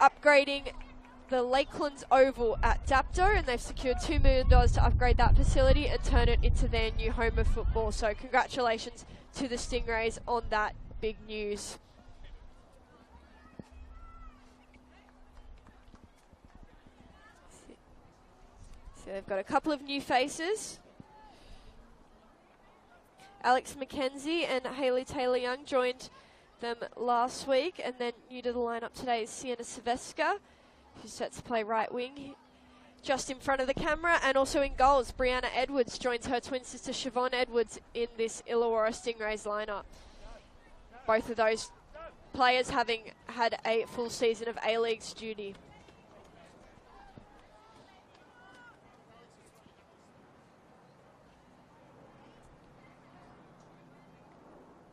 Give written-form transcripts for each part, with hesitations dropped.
upgrading the Lakelands Oval at Dapto, and they've secured $2 million to upgrade that facility and turn it into their new home of football. So congratulations to the Stingrays on that big news. So they've got a couple of new faces. Alex McKenzie and Hayley Taylor-Young joined them last week, and then new to the lineup today is Sienna Silvesca, who's set to play right wing just in front of the camera, and also in goals, Brianna Edwards joins her twin sister Siobhan Edwards in this Illawarra Stingrays lineup. Both of those players having had a full season of A-League's duty.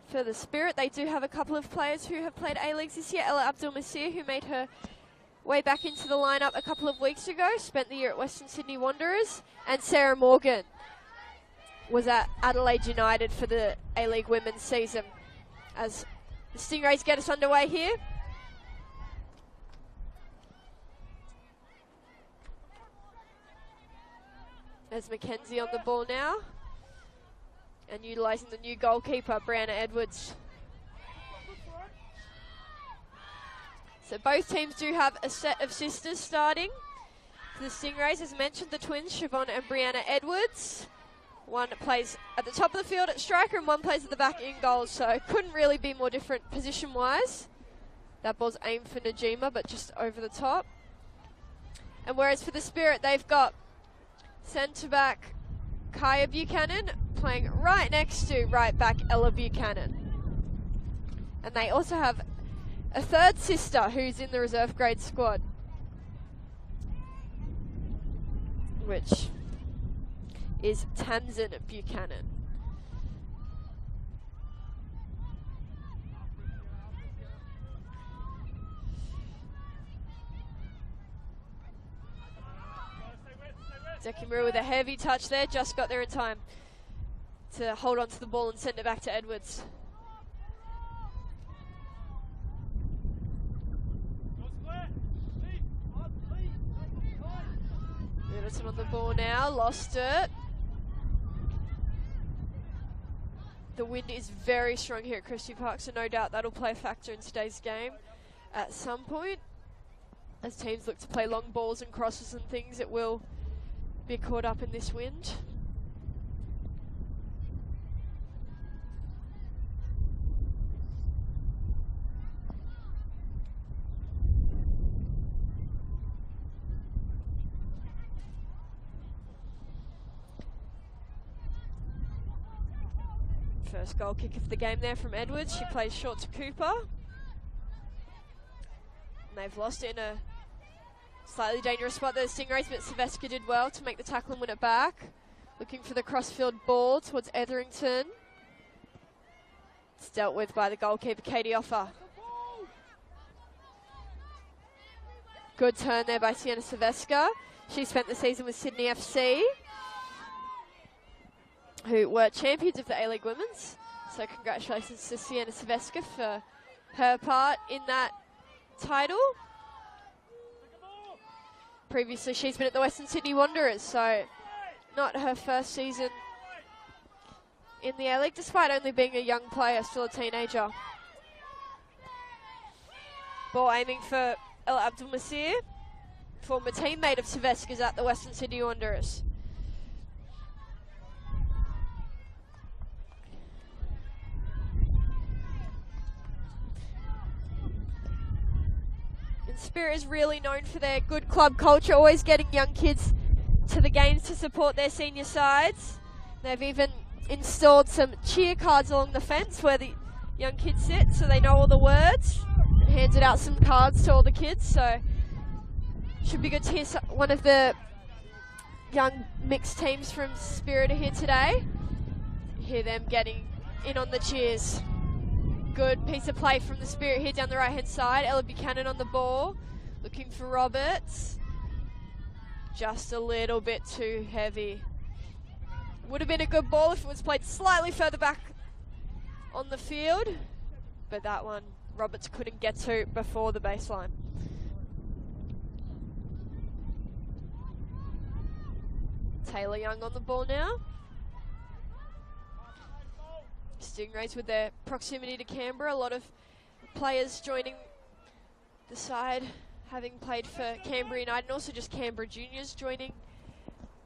For the Spirit, they do have a couple of players who have played A-Leagues this year. Ella Abdul-Masir, who made her way back into the lineup a couple of weeks ago, spent the year at Western Sydney Wanderers. And Sarah Morgan was at Adelaide United for the A-League women's season. As the Stingrays get us underway here. There's Mackenzie on the ball now. And utilising the new goalkeeper, Brianna Edwards. So both teams do have a set of sisters starting for the Stingrays. As mentioned, the twins, Siobhan and Brianna Edwards. One plays at the top of the field at striker and one plays at the back in goal. So it couldn't really be more different position-wise. That ball's aimed for Najima, but just over the top. And whereas for the Spirit, they've got centre-back Kaya Buchanan playing right next to right back Ella Buchanan. And they also have a third sister who's in the reserve grade squad, which is Tamsin Buchanan. Dekimura with a heavy touch there, just got there in time to hold on to the ball and send it back to Edwards. Middleton on the ball now, lost it. The wind is very strong here at Christie Park, so no doubt that'll play a factor in today's game at some point. As teams look to play long balls and crosses and things, it will be caught up in this wind. First goal kick of the game there from Edwards. She plays short to Cooper. And they've lost it in a slightly dangerous spot there, the Stingrays, but Silvesca did well to make the tackle and win it back. Looking for the crossfield ball towards Etherington. It's dealt with by the goalkeeper, Katie Offer. Good turn there by Sienna Silvesca. She spent the season with Sydney FC, who were champions of the A-League Women's. So congratulations to Sienna Silvesca for her part in that title. Previously, she's been at the Western Sydney Wanderers, so not her first season in the A-League, despite only being a young player, still a teenager. Ball aiming for Ella Abdul-Masir, former teammate of Silvesca's at the Western Sydney Wanderers. Spirit is really known for their good club culture, always getting young kids to the games to support their senior sides. They've even installed some cheer cards along the fence where the young kids sit, so they know all the words, and handed out some cards to all the kids. So should be good to hear one of the young mixed teams from Spirit are here today. Hear them getting in on the cheers. Good piece of play from the Spirit here down the right hand side. Ella Buchanan on the ball, looking for Roberts. Just a little bit too heavy. Would have been a good ball if it was played slightly further back on the field, but that one Roberts couldn't get to before the baseline. Taylor Young on the ball now. Stingrays with their proximity to Canberra. A lot of players joining the side, having played for Canberra United, and also just Canberra Juniors joining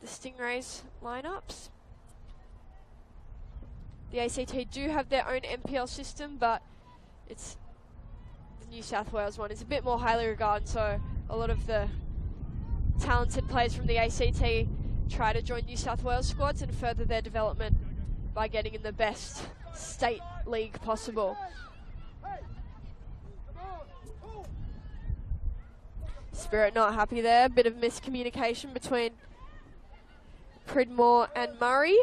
the Stingrays lineups. The ACT do have their own NPL system, but it's the New South Wales one is a bit more highly regarded, so a lot of the talented players from the ACT try to join New South Wales squads and further their development by getting in the best state league possible. Spirit not happy there. Bit of miscommunication between Pridmore and Murray.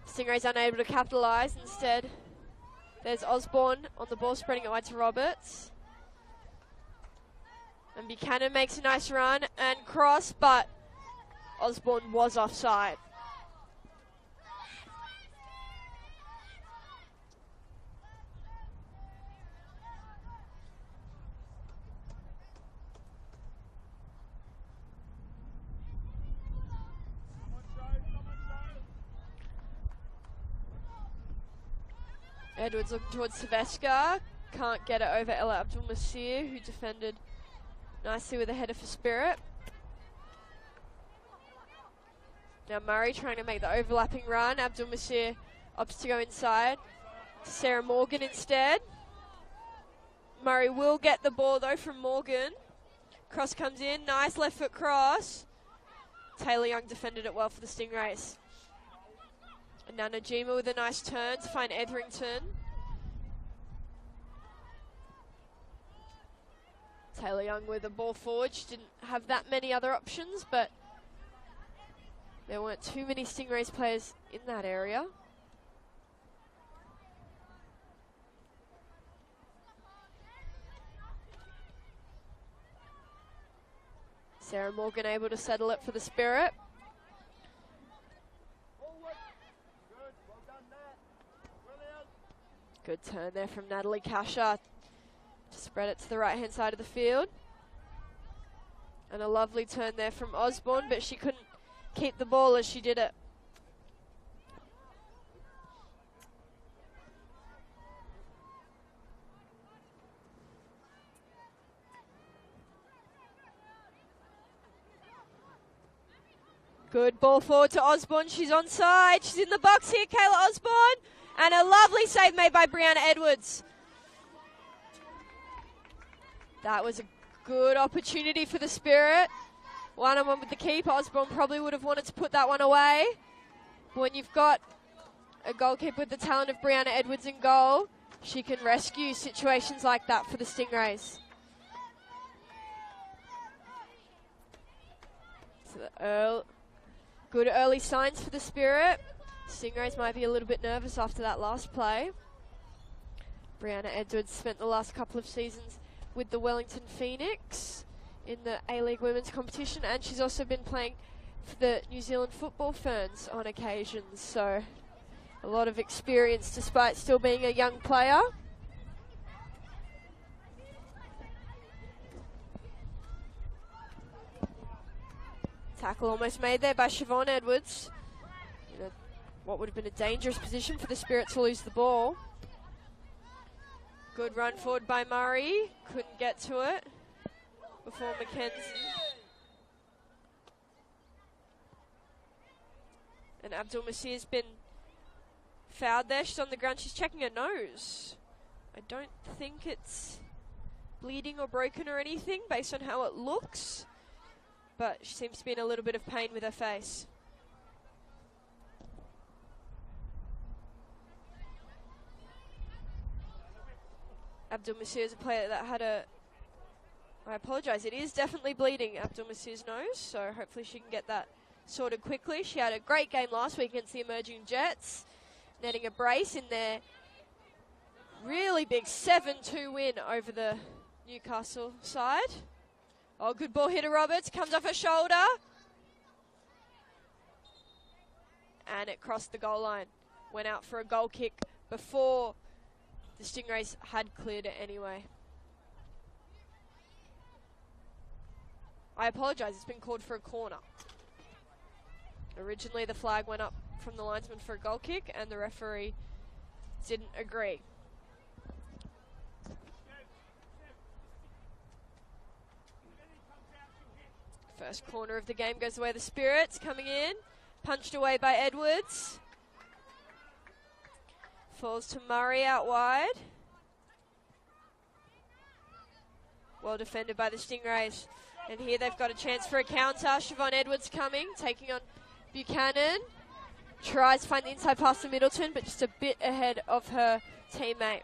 Stingrays unable to capitalise. Instead, there's Osborne on the ball, spreading it wide to Roberts. And Buchanan makes a nice run and cross, but Osborne was offside. Edwards looking towards Sylvester. Can't get it over Ella Abdul-Masir, who defended nicely with a header for Spirit. Now Murray trying to make the overlapping run. Abdul-Masir opts to go inside. Sarah Morgan instead. Murray will get the ball though from Morgan. Cross comes in. Nice left foot cross. Taylor Young defended it well for the Stingrays. And now Najima with a nice turn to find Etherington. Taylor Young with the ball forward. She didn't have that many other options, but there weren't too many Stingrays players in that area. Sarah Morgan able to settle it for the Spirit. Good turn there from Natalie Kasha to spread it to the right-hand side of the field. And a lovely turn there from Osborne, but she couldn't keep the ball as she did it. Good ball forward to Osborne. She's onside. She's in the box here, Kayla Osborne. And a lovely save made by Brianna Edwards. That was a good opportunity for the Spirit. One-on-one with the keeper. Osborne probably would have wanted to put that one away. But when you've got a goalkeeper with the talent of Brianna Edwards in goal, she can rescue situations like that for the Stingrays. So good early signs for the Spirit. Stingrays might be a little bit nervous after that last play. Brianna Edwards spent the last couple of seasons with the Wellington Phoenix in the A-League Women's competition, and she's also been playing for the New Zealand Football Ferns on occasions, so a lot of experience despite still being a young player. Tackle almost made there by Siobhan Edwards. What would have been a dangerous position for the Spirit to lose the ball. Good run forward by Murray. Couldn't get to it before Mackenzie. And Abdul-Masir's been fouled there. She's on the ground. She's checking her nose. I don't think it's bleeding or broken or anything based on how it looks. But she seems to be in a little bit of pain with her face. Abdul-Masir is a player that had a... I apologise, it is definitely bleeding Abdul-Masir's nose, so hopefully she can get that sorted quickly. She had a great game last week against the Emerging Jets, netting a brace in their really big 7-2 win over the Newcastle side. Oh, good ball here to Roberts, comes off her shoulder. And it crossed the goal line. Went out for a goal kick before the Stingrays had cleared it anyway. I apologise, it's been called for a corner. Originally the flag went up from the linesman for a goal kick and the referee didn't agree. First corner of the game goes away. The Spirits coming in. Punched away by Edwards. Falls to Murray out wide. Well defended by the Stingrays. And here they've got a chance for a counter. Siobhan Edwards coming, taking on Buchanan. Tries to find the inside pass to Middleton, but just a bit ahead of her teammate.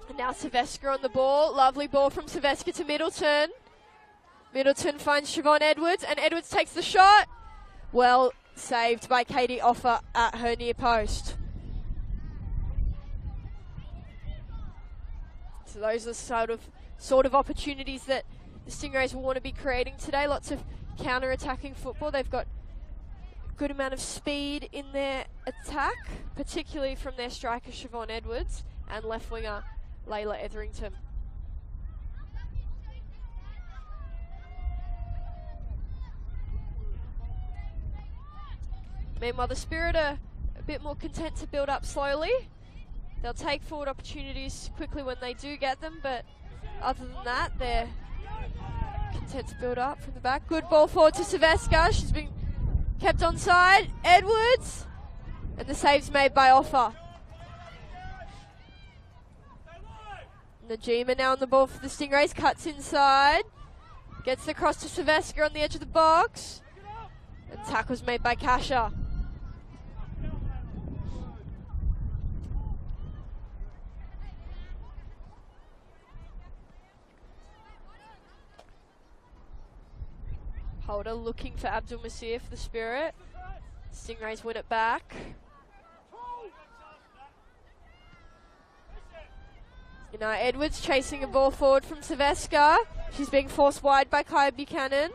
And now Silvestre on the ball. Lovely ball from Silvestre to Middleton. Middleton finds Siobhan Edwards, and Edwards takes the shot. Well saved by Katie Offer at her near post. So those are sort of opportunities that the Stingrays will want to be creating today. Lots of counter-attacking football. They've got a good amount of speed in their attack, particularly from their striker Siobhan Edwards and left winger Layla Etherington. Meanwhile, the Spirit are a bit more content to build up slowly. They'll take forward opportunities quickly when they do get them, but other than that, they're content to build up from the back. Good ball forward to Silvestre. She's been kept onside. Edwards. And the save's made by Offer. Najima now on the ball for the Stingrays. Cuts inside. Gets the cross to Silvestre on the edge of the box. And tackle's made by Kasha. Holder looking for Abdul Masir for the Spirit. Stingrays win it back. You know, Edwards chasing a ball forward from Silvestre. She's being forced wide by Kaya Buchanan.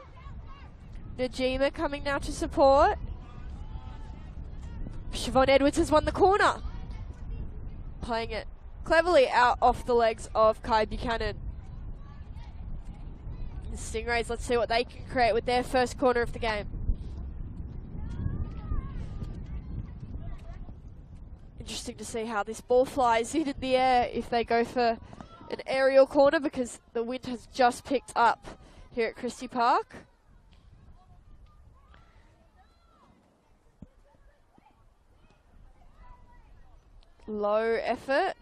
Najima coming now to support. Siobhan Edwards has won the corner. Playing it cleverly out off the legs of Kaya Buchanan. The Stingrays, let's see what they can create with their first corner of the game. Interesting to see how this ball flies in the air if they go for an aerial corner, because the wind has just picked up here at Christie Park. Low effort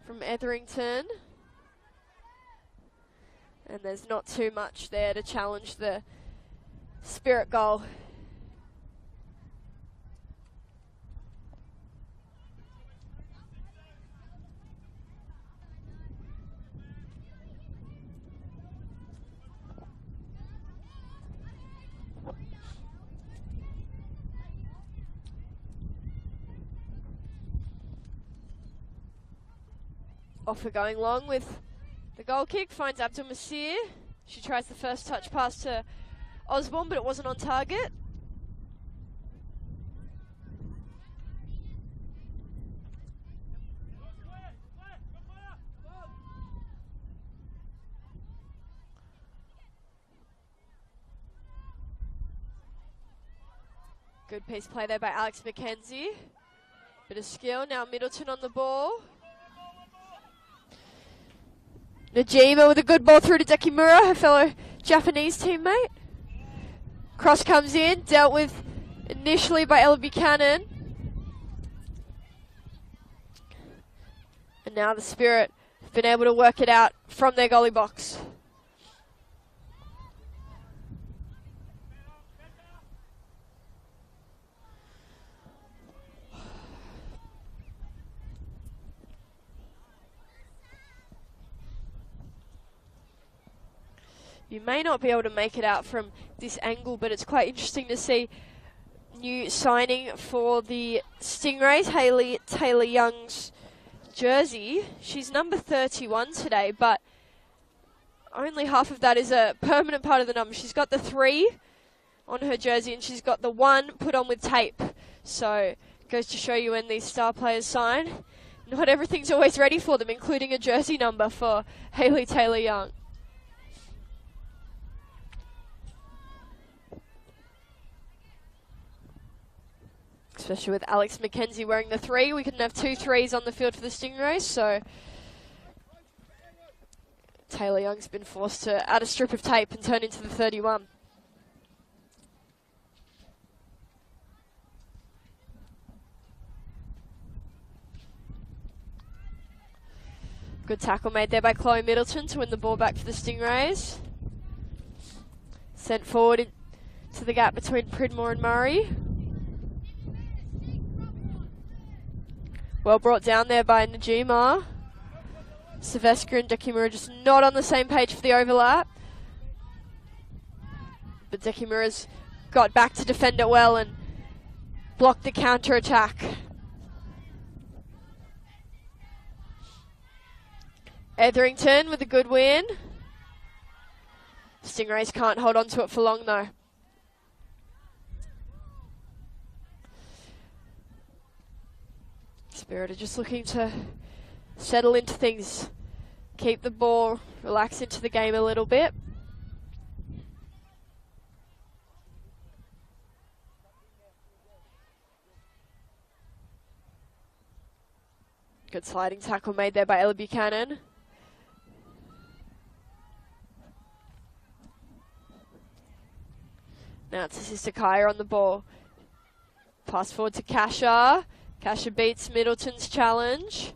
from Etherington. And there's not too much there to challenge the Spirit goal. Offer going long with the goal kick, finds Abdul Masir. She tries the first touch pass to Osborne, but it wasn't on target. Good piece play there by Alex McKenzie. Bit of skill, now Middleton on the ball. Najima with a good ball through to Dekimura, her fellow Japanese teammate. Cross comes in, dealt with initially by Ella Buchanan. And now the Spirit have been able to work it out from their goalie box. You may not be able to make it out from this angle, but it's quite interesting to see new signing for the Stingrays, Hayley Taylor-Young's jersey. She's number 31 today, but only half of that is a permanent part of the number. She's got the 3 on her jersey, and she's got the 1 put on with tape. So goes to show you when these star players sign, not everything's always ready for them, including a jersey number for Hayley Taylor-Young. Especially with Alex McKenzie wearing the 3. We couldn't have 2 3s on the field for the Stingrays, so Taylor-Young's been forced to add a strip of tape and turn into the 31. Good tackle made there by Chloe Middleton to win the ball back for the Stingrays. Sent forward to the gap between Pridmore and Murray. Well brought down there by Najima. Silvestre and Dekimura just not on the same page for the overlap. But Dekimura's got back to defend it well and blocked the counter-attack. Etherington with a good win. Stingrays can't hold on to it for long though. Spirit are just looking to settle into things, keep the ball, relax into the game a little bit. Good sliding tackle made there by Ella Buchanan. Now it's Sister Kaya on the ball. Pass forward to Kasha. Kasha beats Middleton's challenge.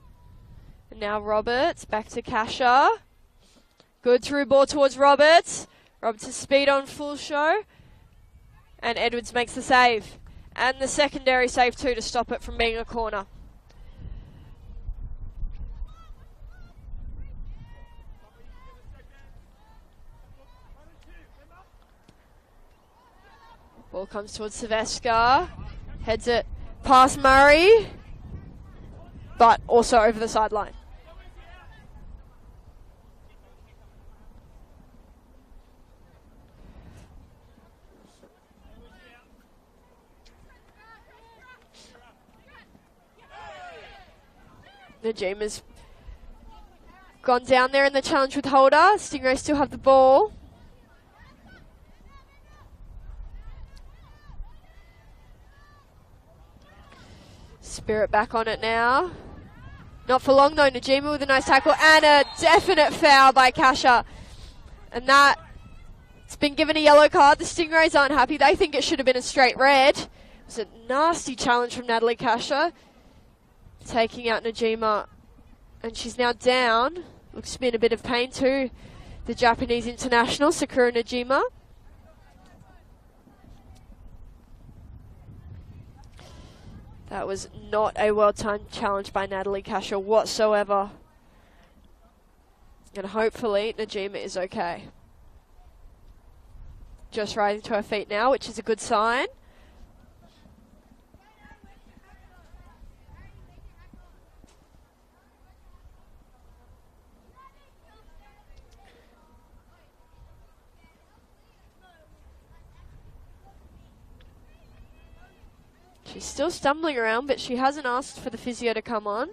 And now Roberts, back to Kasha. Good through ball towards Roberts. Roberts' speed on full show. And Edwards makes the save. And the secondary save too to stop it from being a corner. Ball comes towards Silvestre. Heads it past Murray. But also over the sideline. Najima's gone down there in the challenge with Holder. Stingrays still have the ball. Spirit back on it now. Not for long though. Najima with a nice tackle and a definite foul by Kasha. And that, it's been given a yellow card. The Stingrays aren't happy. They think it should have been a straight red. It was a nasty challenge from Natalie Kasha. Taking out Najima. And she's now down. Looks to be in a bit of pain too. The Japanese international, Sakura Najima. That was not a well-timed challenge by Natalie Kasha whatsoever. And hopefully Najima is okay. Just rising to her feet now, which is a good sign. She's still stumbling around, but she hasn't asked for the physio to come on.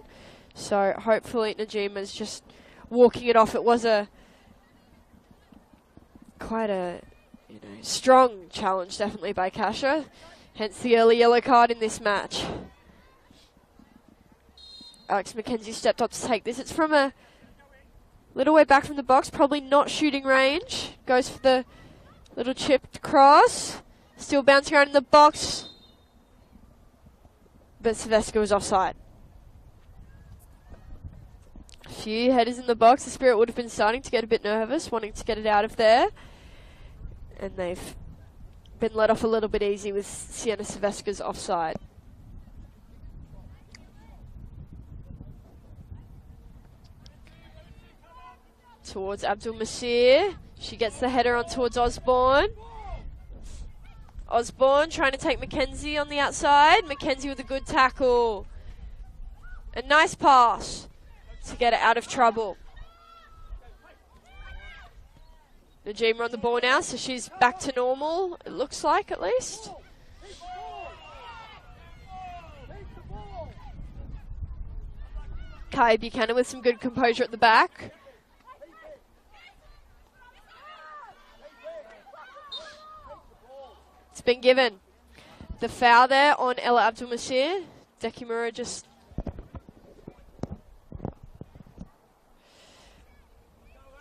So hopefully Najima's just walking it off. It was quite a strong challenge, definitely, by Kasha. Hence the early yellow card in this match. Alex McKenzie stepped up to take this. It's from a little way back from the box, probably not shooting range. Goes for the little chipped cross. Still bouncing around in the box. But Silvestre was offside. A few headers in the box. The Spirit would have been starting to get a bit nervous, wanting to get it out of there. And they've been let off a little bit easy with Sienna Silvestre's offside. Towards Abdul Masir. She gets the header on towards Osborne. Osborne trying to take McKenzie on the outside. McKenzie with a good tackle. A nice pass to get it out of trouble. Najima on the ball now, so she's back to normal, it looks like at least. Kai Buchanan with some good composure at the back. It's been given. The foul there on Ella Abdul-Masir. Dekimura just...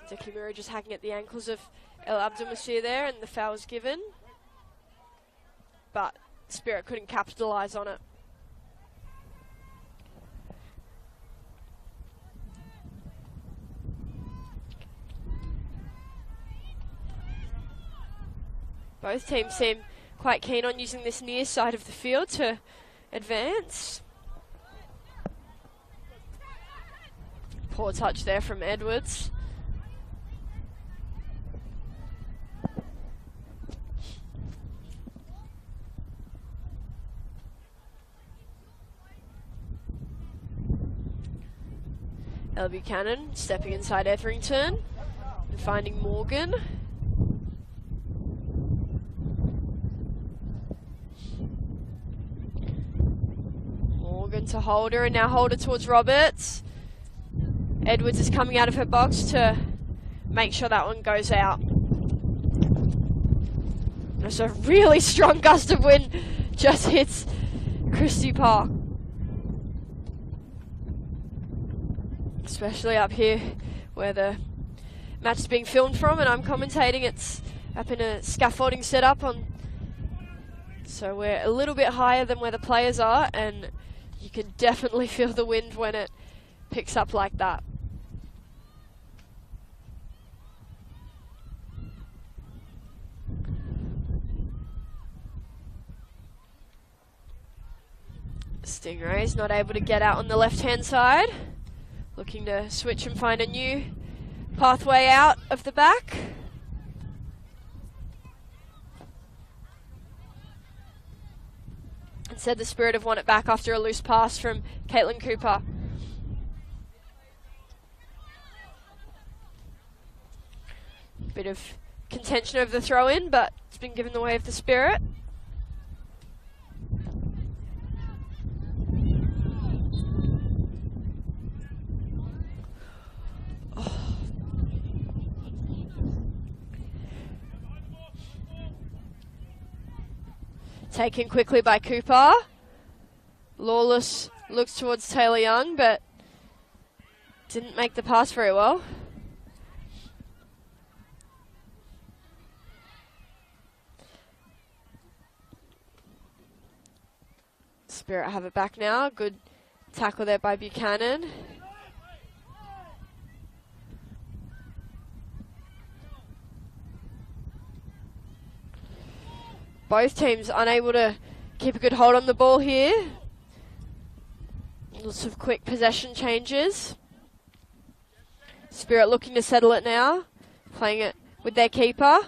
Dekimura just hacking at the ankles of Ella Abdul-Masir there, and the foul was given. But Spirit couldn't capitalise on it. Both teams seem quite keen on using this near side of the field to advance. Poor touch there from Edwards. Ella Buchanan stepping inside Etherington and finding Morgan. Morgan to Holder, and now Holder towards Roberts. Edwards is coming out of her box to make sure that one goes out. There's a really strong gust of wind just hits Christie Park. Especially up here where the match is being filmed from and I'm commentating. It's up in a scaffolding setup on, so we're a little bit higher than where the players are, and you can definitely feel the wind when it picks up like that. Stingrays not able to get out on the left-hand side. Looking to switch and find a new pathway out of the back. Instead, the Spirit have won it back after a loose pass from Caitlin Cooper. Bit of contention over the throw-in, but it's been given the way of the Spirit. Taken quickly by Cooper. Lawless looks towards Taylor Young, but didn't make the pass very well. Spirit have it back now. Good tackle there by Buchanan. Both teams unable to keep a good hold on the ball here. Lots of quick possession changes. Spirit looking to settle it now, playing it with their keeper.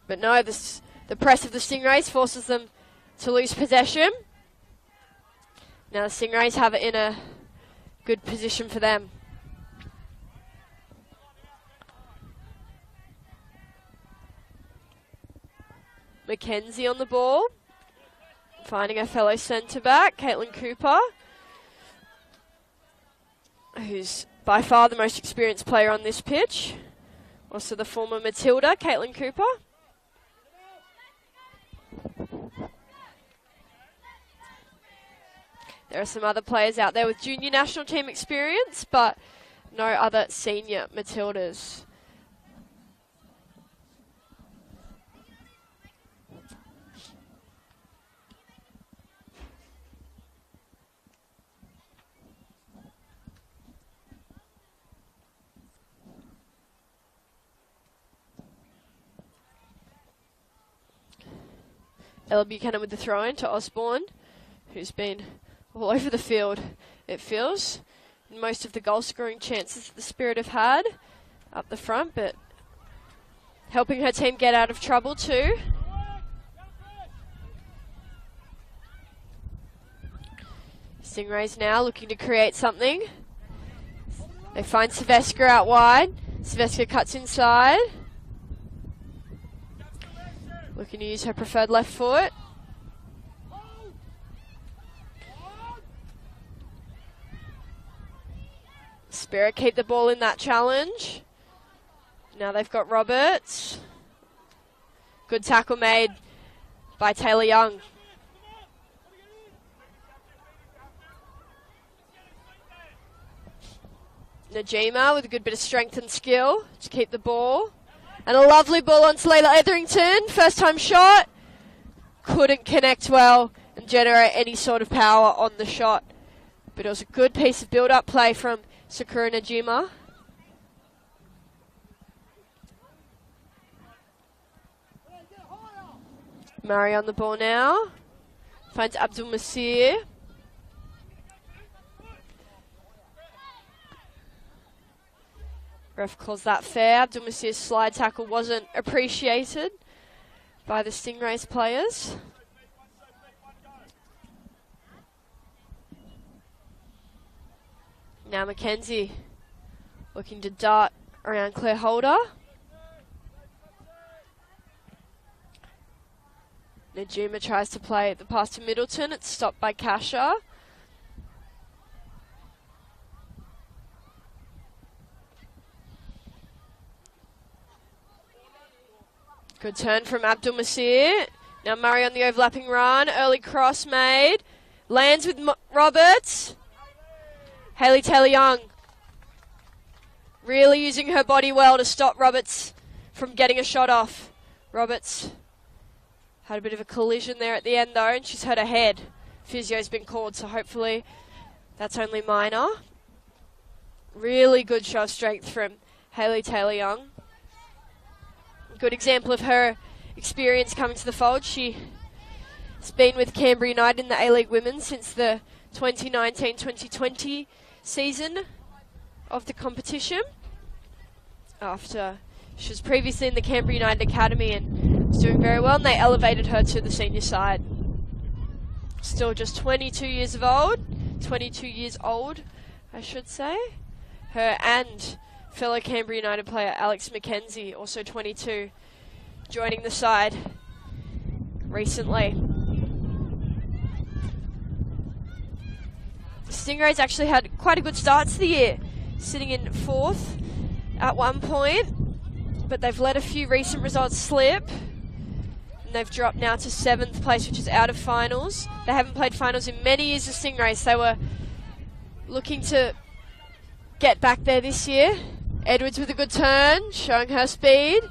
But no, the press of the Stingrays forces them to lose possession. Now the Stingrays have it in a good position for them. Mackenzie on the ball, finding her fellow centre back, Caitlin Cooper, who's by far the most experienced player on this pitch. Also the former Matilda, Caitlin Cooper. There are some other players out there with junior national team experience, but no other senior Matildas. Ella Buchanan with the throw-in to Osborne, who's been all over the field, it feels. Most of the goal-scoring chances that the Spirit have had up the front, but helping her team get out of trouble too. Stingrays now looking to create something. They find Silvestre out wide. Silvestre cuts inside. Looking to use her preferred left foot. Spirit keep the ball in that challenge. Now they've got Roberts. Good tackle made by Taylor Young. Najima with a good bit of strength and skill to keep the ball. And a lovely ball on to Layla Etherington. First time shot. Couldn't connect well and generate any sort of power on the shot. But it was a good piece of build-up play from Sakura Najima. Murray on the ball now. Finds Abdul Masir. Ref calls that fair. Abdul Masir's slide tackle wasn't appreciated by the Stingrays players. Now Mackenzie looking to dart around Claire Holder. Najima tries to play the pass to Middleton. It's stopped by Kasha. Good turn from Abdul Masir. Now Murray on the overlapping run. Early cross made. Lands with Roberts. Hayley Taylor-Young really using her body well to stop Roberts from getting a shot off. Roberts had a bit of a collision there at the end though, and she's hurt her head. Physio's been called, so hopefully that's only minor. Really good show of strength from Hayley Taylor-Young. Good example of her experience coming to the fold. She's been with Canberra United in the A-League Women since the 2019-2020 season of the competition. After she was previously in the Canberra United Academy and was doing very well, and they elevated her to the senior side. Still just 22 years old, I should say. Her and fellow Canberra United player Alex McKenzie, also 22, joining the side recently. The Stingrays actually had quite a good start to the year, sitting in 4th at one point, but they've let a few recent results slip, and they've dropped now to 7th place, which is out of finals. They haven't played finals in many years, the Stingrays. They were looking to get back there this year. Edwards with a good turn, showing her speed.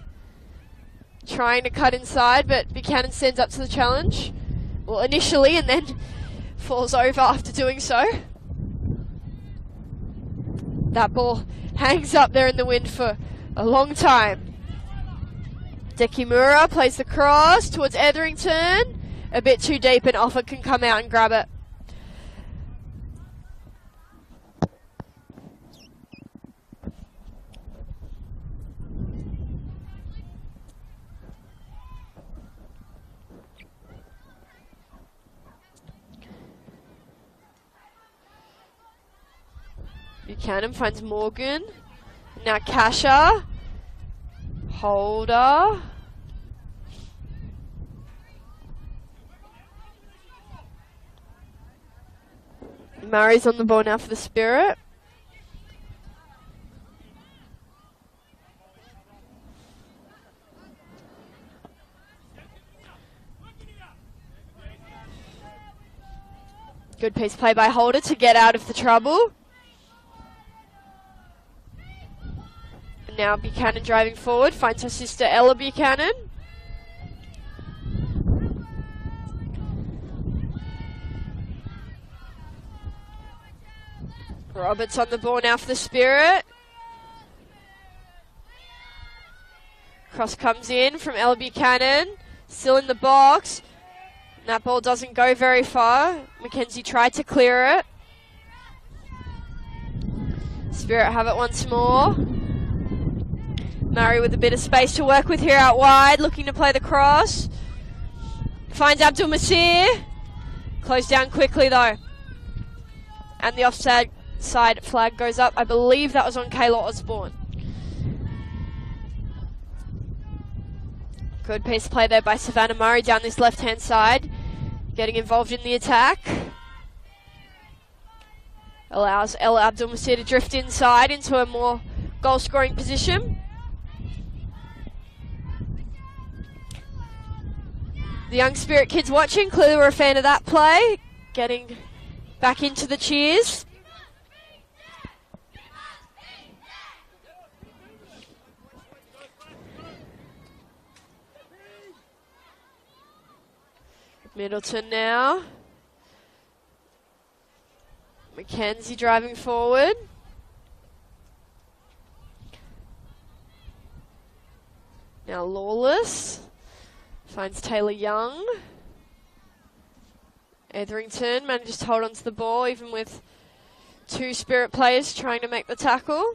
Trying to cut inside, but Buchanan stands up to the challenge. Well, initially, and then falls over after doing so. That ball hangs up there in the wind for a long time. Dekimura plays the cross towards Etherington. A bit too deep, and Offa can come out and grab it. Buchanan finds Morgan. Now Kasha. Holder. Murray's on the ball now for the Spirit. Good piece of play by Holder to get out of the trouble. Now Buchanan driving forward, finds her sister Ella Buchanan. Roberts on the ball now for the Spirit. Cross comes in from Ella Buchanan, still in the box. And that ball doesn't go very far. Mackenzie tried to clear it. Spirit have it once more. Murray with a bit of space to work with here out wide, looking to play the cross. Finds Abdul Masir. Closed down quickly though. And the offside side flag goes up. I believe that was on Kayla Osborne. Good piece of play there by Savannah Murray down this left-hand side. Getting involved in the attack. Allows El Abdulmasir to drift inside into a more goal-scoring position. The young Spirit kids watching clearly were a fan of that play. Getting back into the cheers. Middleton now. Mackenzie driving forward. Now Lawless finds Taylor Young. Etherington manages to hold on to the ball even with two Spirit players trying to make the tackle.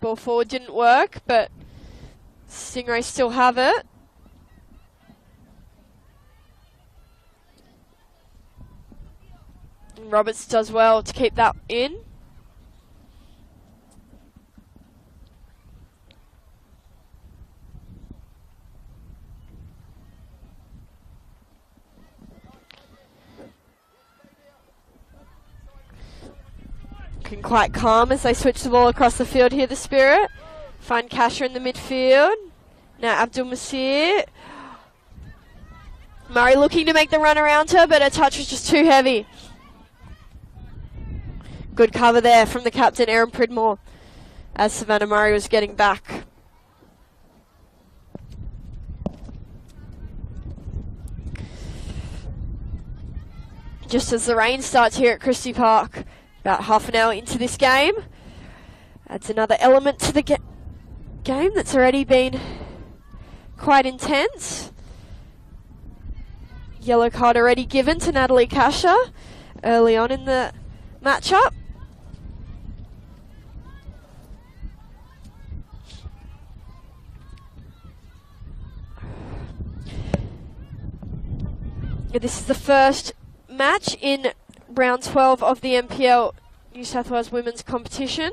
Ball forward didn't work, but Stingrays still have it. And Roberts does well to keep that in. Looking quite calm as they switch the ball across the field here, the Spirit. Find Kasha in the midfield. Now Abdul Masir. Murray looking to make the run around her, but her touch was just too heavy. Good cover there from the captain, Erin Pridmore, as Savannah Murray was getting back. Just as the rain starts here at Christie Park, about half an hour into this game, adds another element to the game that's already been quite intense. Yellow card already given to Natalie Kasha early on in the matchup. This is the first match in round 12 of the NPL New South Wales women's competition.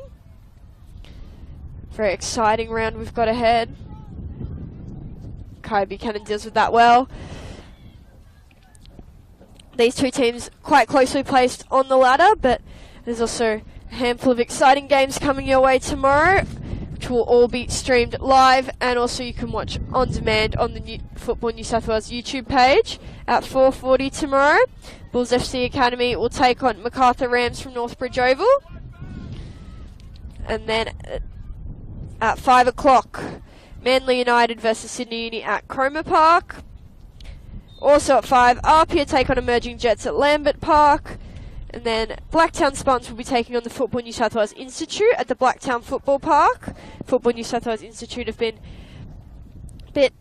Very exciting round we've got ahead. Kai Buchanan deals with that well. These two teams quite closely placed on the ladder, but there's also a handful of exciting games coming your way tomorrow, which will all be streamed live, and also you can watch on demand on the Football New South Wales YouTube page at 4:40 tomorrow. Bulls FC Academy will take on MacArthur Rams from Northbridge Oval. And then at 5 o'clock, Manly United versus Sydney Uni at Cromer Park. Also at 5, Arpia take on Emerging Jets at Lambert Park. And then Blacktown Spuns will be taking on the Football New South Wales Institute at the Blacktown Football Park. Football New South Wales Institute have been a bit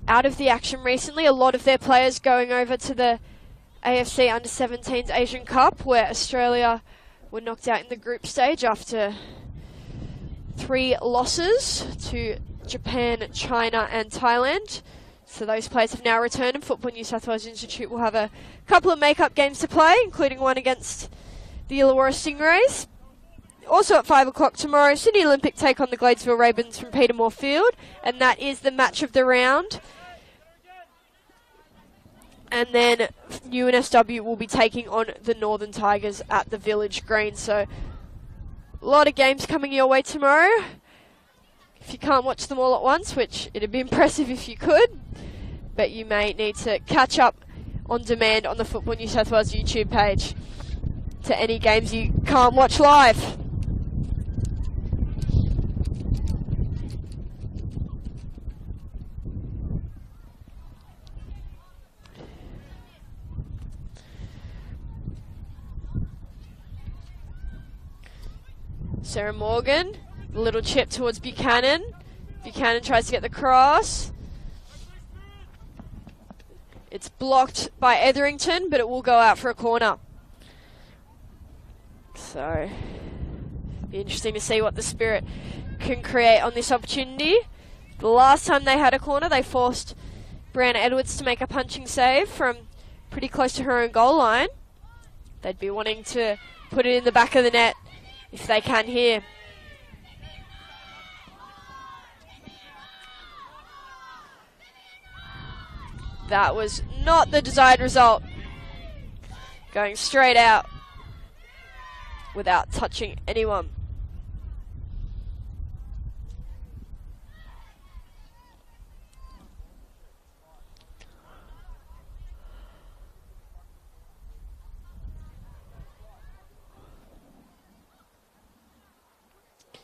out of the action recently. A lot of their players going over to the AFC Under-17s Asian Cup, where Australia were knocked out in the group stage after 3 losses to Japan, China and Thailand. So those players have now returned, and Football New South Wales Institute will have a couple of make-up games to play, including one against the Illawarra Stingrays. Also at 5 o'clock tomorrow, Sydney Olympic take on the Gladesville Ravens from Petermore Field, and that is the match of the round. And then NSW will be taking on the Northern Tigers at the Village Green. So a lot of games coming your way tomorrow. If you can't watch them all at once, which it'd be impressive if you could, but you may need to catch up on demand on the Football New South Wales YouTube page to any games you can't watch live. Sarah Morgan, a little chip towards Buchanan. Buchanan tries to get the cross. It's blocked by Etherington, but it will go out for a corner. So, be interesting to see what the Spirit can create on this opportunity. The last time they had a corner, they forced Brianna Edwards to make a punching save from pretty close to her own goal line. They'd be wanting to put it in the back of the net if they can here. That was not the desired result. Going straight out without touching anyone.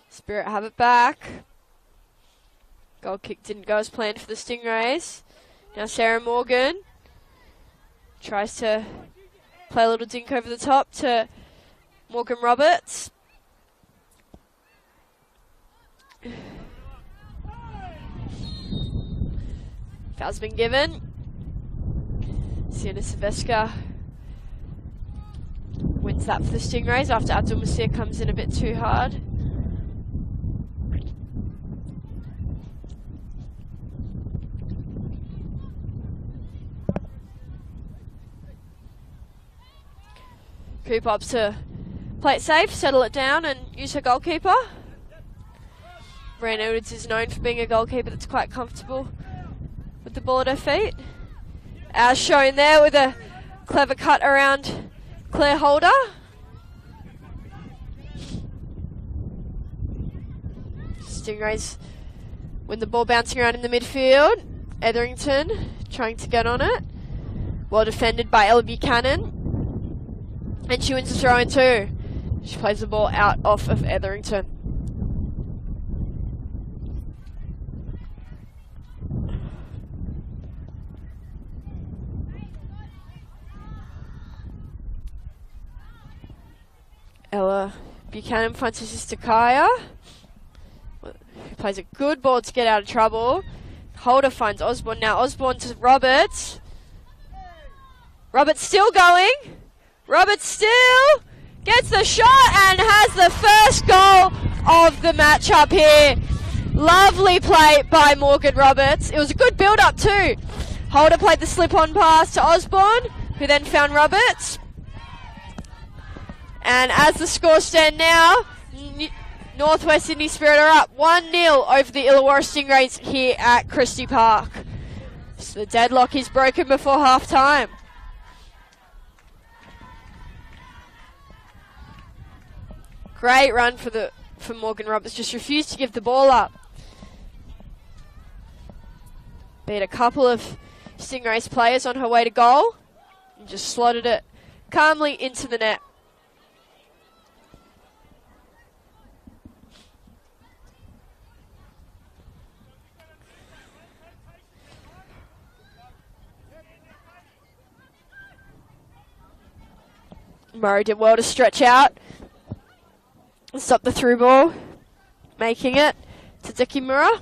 Spirit have it back. Goal kick didn't go as planned for the Stingrays. Now Sarah Morgan tries to play a little dink over the top to Morgan Roberts. Foul's been given. Sienna Silvesca wins that for the Stingrays after Abdul Masir comes in a bit too hard. Coop opts to play it safe, settle it down and use her goalkeeper. Ryan Edwards is known for being a goalkeeper that's quite comfortable with the ball at her feet. As shown there with a clever cut around Claire Holder. Stingrays win the ball bouncing around in the midfield. Etherington trying to get on it. Well defended by Ella Buchanan. And she wins the throw in too. She plays the ball out off of Etherington. Ella Buchanan finds her sister Kaya, who plays a good ball to get out of trouble. Holder finds Osborne. Now Osborne to Roberts. Roberts still going. Roberts still gets the shot and has the first goal of the match up here. Lovely play by Morgan Roberts. It was a good build-up too. Holder played the slip-on pass to Osborne, who then found Roberts. And as the score stand now, Northwest Sydney Spirit are up 1-0 over the Illawarra Stingrays here at Christie Park. So the deadlock is broken before half-time. Great run for Morgan Roberts, just refused to give the ball up. Beat a couple of Stingrays players on her way to goal and just slotted it calmly into the net. Murray did well to stretch out and stop the through ball, making it to Dekimura.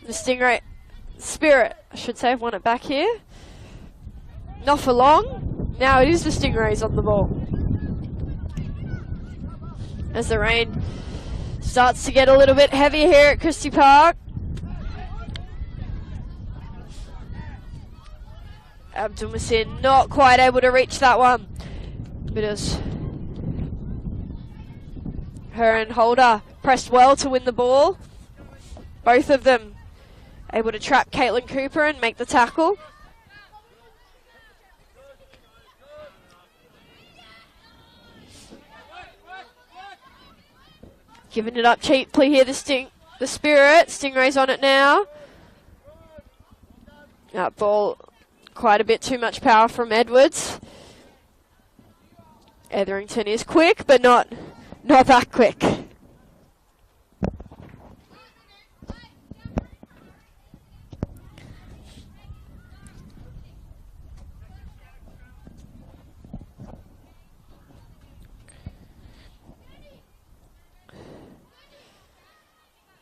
The Stingray Spirit, I should say, have won it back here. Not for long. Now it is the Stingrays on the ball. As the rain starts to get a little bit heavier here at Christie Park. Abdul Masir not quite able to reach that one. But it was her and Holder pressed well to win the ball. Both of them able to trap Caitlin Cooper and make the tackle. Giving it up cheaply here, the Spirit. Stingrays on it now. That ball, quite a bit too much power from Edwards. Etherington is quick, but not that quick.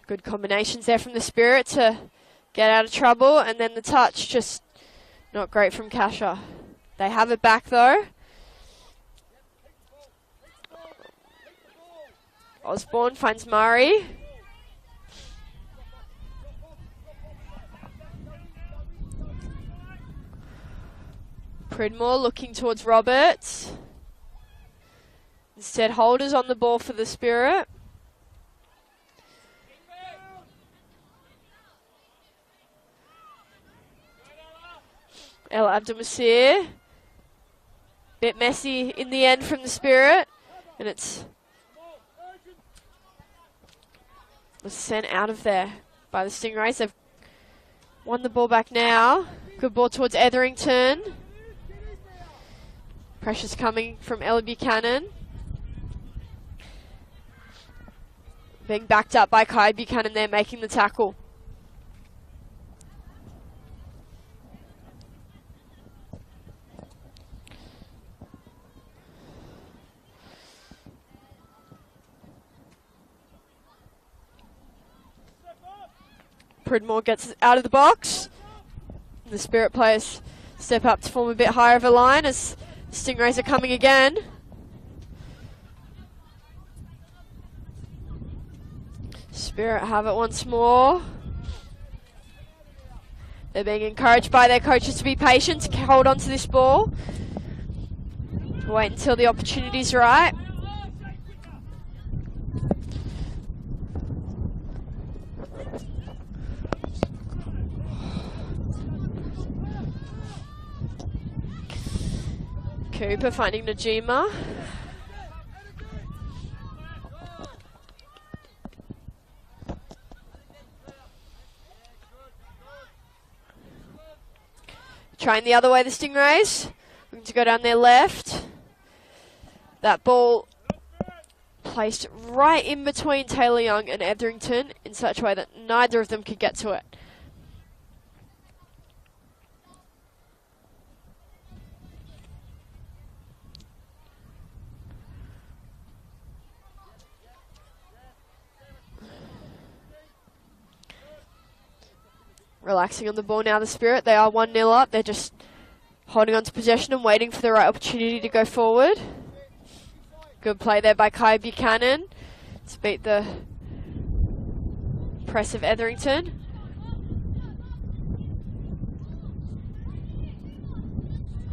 Good combinations there from the Spirit to get out of trouble, and then the touch just not great from Kasha. They have it back though. Osborne finds Murray. Pridmore looking towards Roberts. Instead, Holder's on the ball for the Spirit. El Abdelmasir. Bit messy in the end from the Spirit. And it's was sent out of there by the Stingrays. They've won the ball back now. Good ball towards Etherington. Pressure's coming from Ellie Buchanan. Being backed up by Kai Buchanan there, making the tackle. Pridmore gets out of the box. The Spirit players step up to form a bit higher of a line as Stingrays are coming again. Spirit have it once more. They're being encouraged by their coaches to be patient, to hold on to this ball. Wait until the opportunity's right. Cooper finding Najima. Trying the other way, the Stingrays. Looking to go down their left. That ball placed right in between Taylor Young and Etherington in such a way that neither of them could get to it. Relaxing on the ball now, the Spirit. They are 1-0 up. They're just holding on to possession and waiting for the right opportunity to go forward. Good play there by Kai Buchanan to beat the press of Etherington.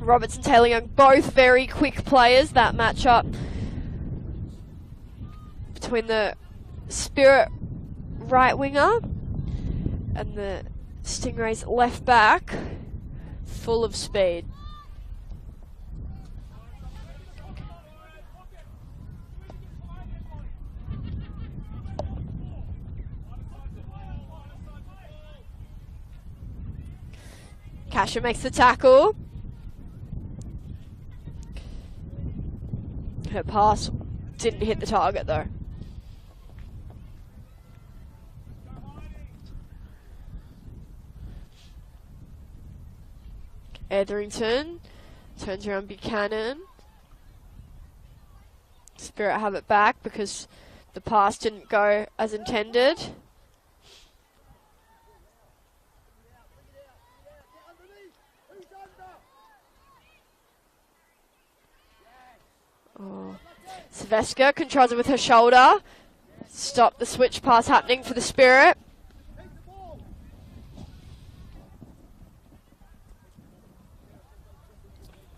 Roberts and Taylor Young, both very quick players. That matchup between the Spirit right winger and the Stingrays left back, full of speed. Kasha makes the tackle. Her pass didn't hit the target though. Etherington turns around Buchanan. Spirit have it back because the pass didn't go as intended. Oh. Sylvester controls it with her shoulder. Stop the switch pass happening for the Spirit.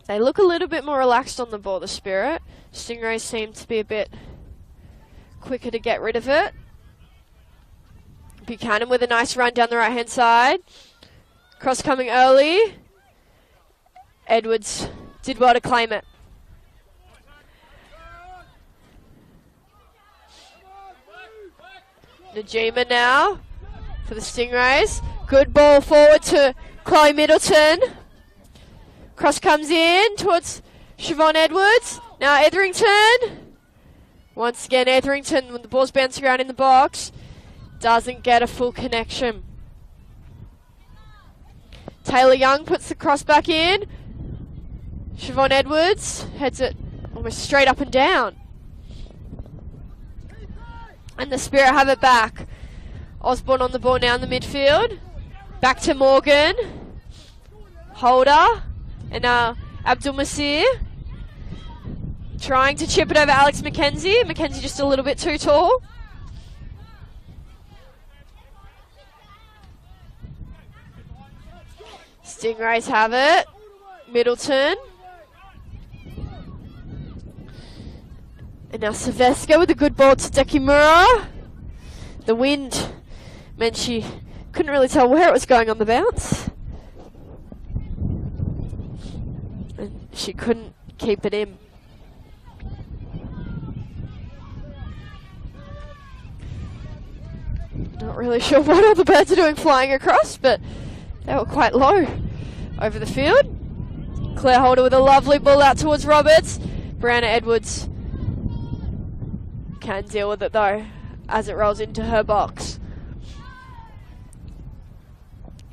They look a little bit more relaxed on the ball, the Spirit. Stingrays seem to be a bit quicker to get rid of it. Buchanan with a nice run down the right-hand side. Cross coming early. Edwards did well to claim it. Najima now for the Stingrays. Good ball forward to Chloe Middleton. Cross comes in towards Siobhan Edwards. Now Etherington. Once again, Etherington, when the ball's bouncing around in the box, doesn't get a full connection. Taylor Young puts the cross back in. Siobhan Edwards heads it almost straight up and down. And the Spirit have it back. Osborne on the ball now in the midfield. Back to Morgan. Holder. And now Abdul-Masir trying to chip it over Alex McKenzie. McKenzie just a little bit too tall. Stingrays have it. Middleton. And now Sylvester with a good ball to Dekimura. The wind meant she couldn't really tell where it was going on the bounce. she couldn't keep it in. Not really sure what all the birds are doing flying across, but they were quite low over the field. Claire Holder with a lovely ball out towards Roberts. Brianna Edwards can deal with it though as it rolls into her box.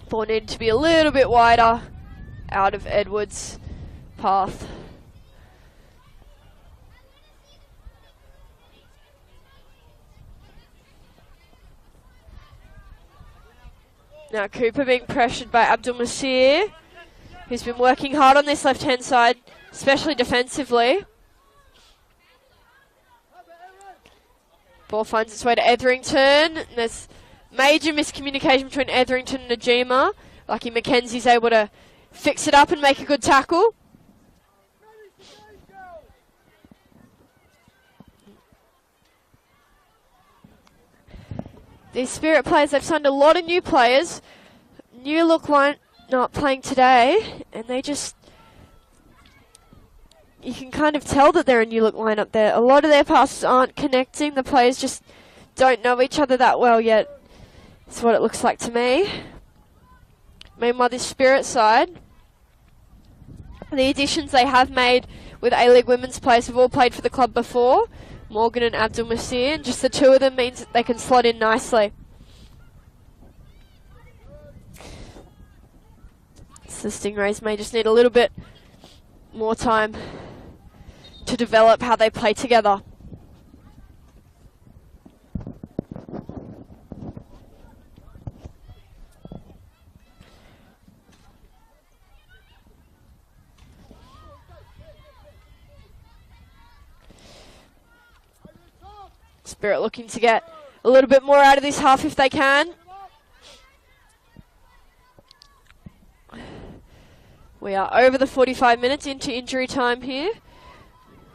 Ball needed to be a little bit wider out of Edwards' path. Now Cooper being pressured by Abdul Masir, who's been working hard on this left-hand side, especially defensively. Ball finds its way to Etherington. There's major miscommunication between Etherington and Najima. Lucky McKenzie's able to fix it up and make a good tackle. These Spirit players, they've signed a lot of new players. New look line not playing today, and they just, you can kind of tell that they're a new look lineup there. A lot of their passes aren't connecting. The players just don't know each other that well yet. That's what it looks like to me. Meanwhile, this Spirit side, the additions they have made with A-League women's players have all played for the club before. Morgan and Abdul Masir, and just the two of them means that they can slot in nicely. So the Stingrays may just need a little bit more time to develop how they play together. Spirit looking to get a little bit more out of this half if they can. We are over the 45 minutes into injury time here.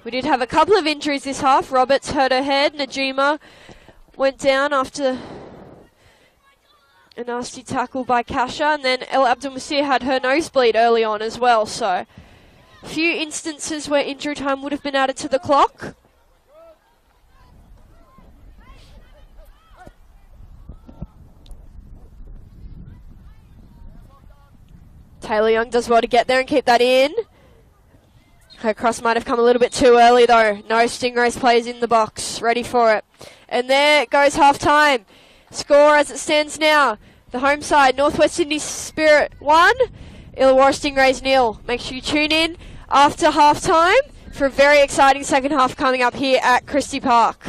We did have a couple of injuries this half. Roberts hurt her head. Najima went down after a nasty tackle by Kasha. And then El Abdul Masir had her nosebleed early on as well. So a few instances where injury time would have been added to the clock. Taylor Young does well to get there and keep that in. Her cross might have come a little bit too early though. No Stingrays players in the box, ready for it. And there goes half time. Score as it stands now. The home side, Northwest Sydney Spirit 1, Illawarra Stingrays 0. Make sure you tune in after half time for a very exciting second half coming up here at Christie Park.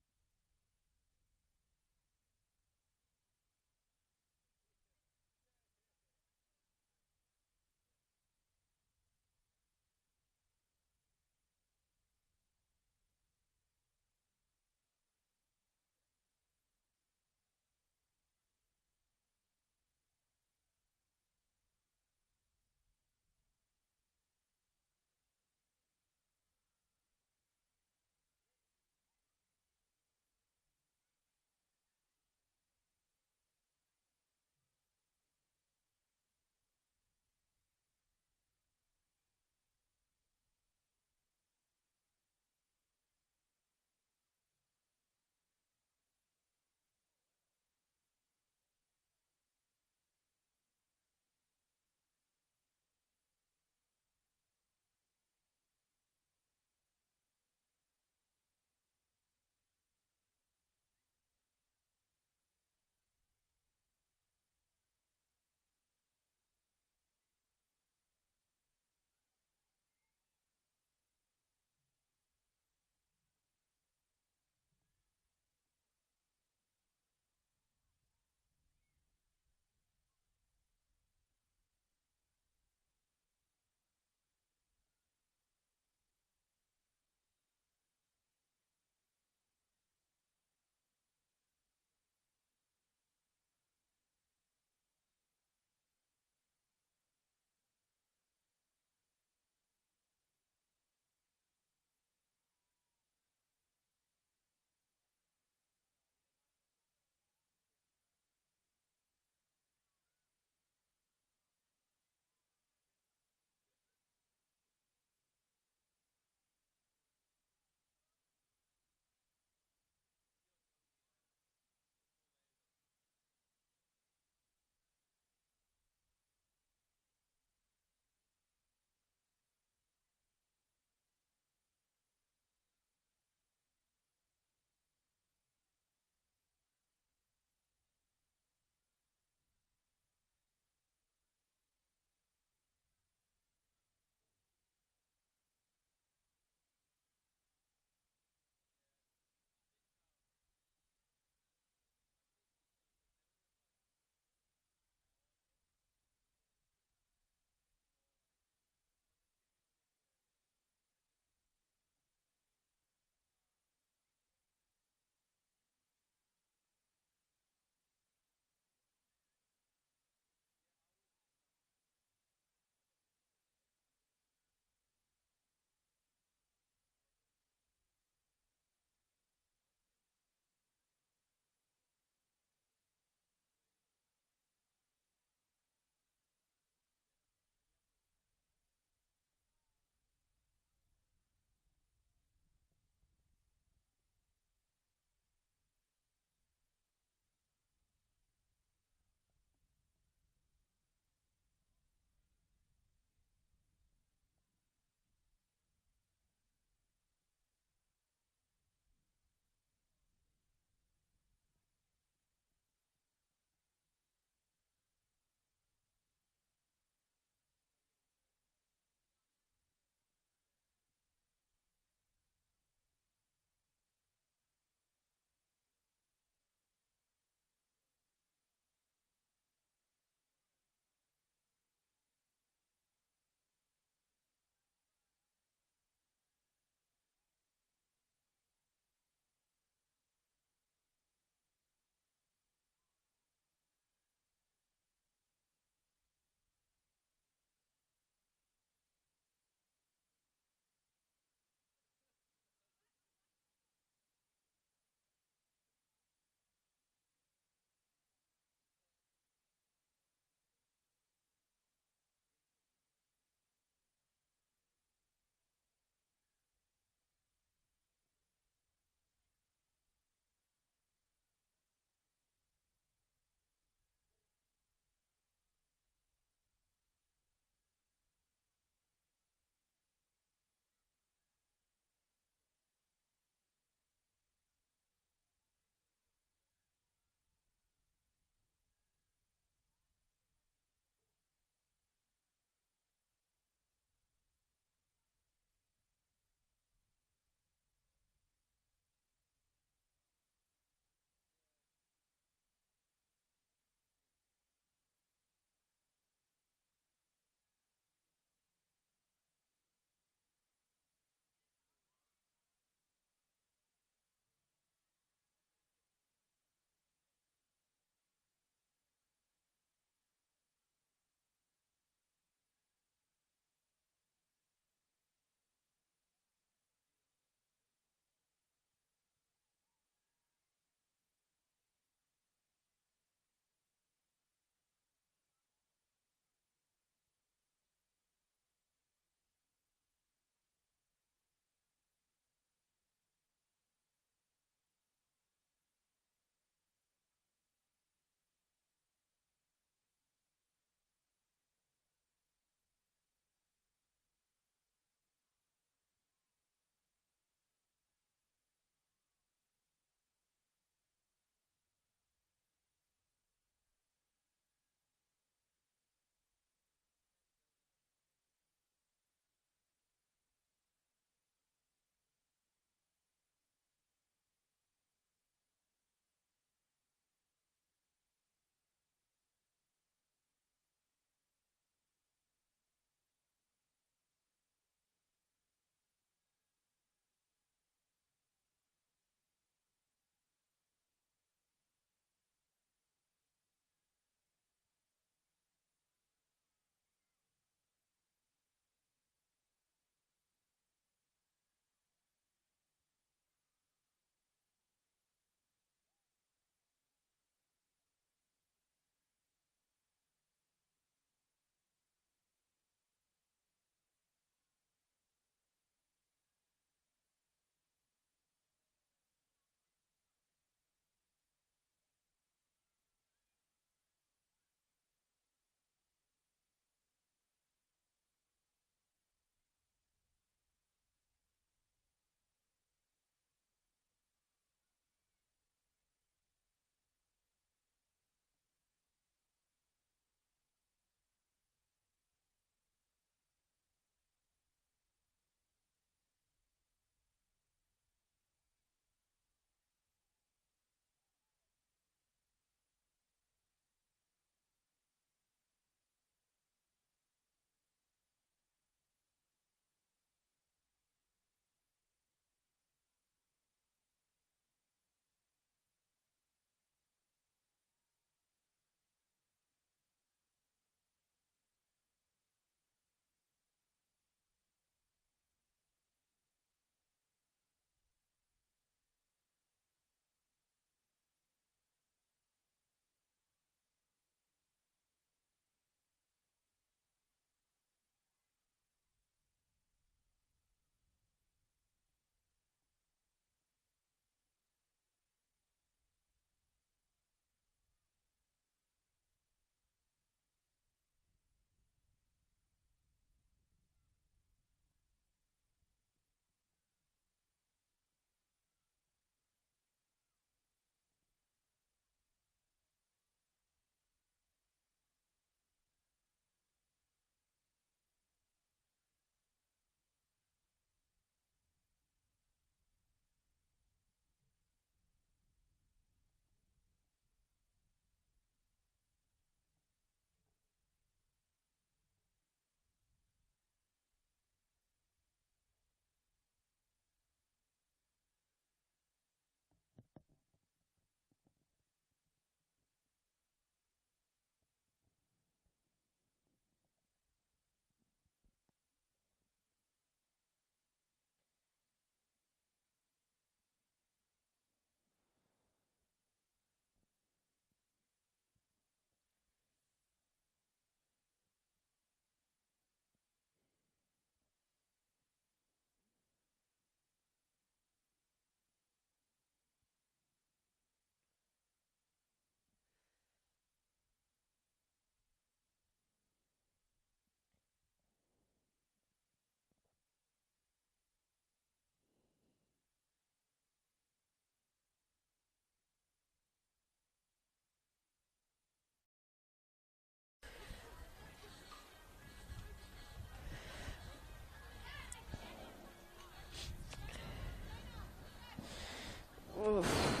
Oof.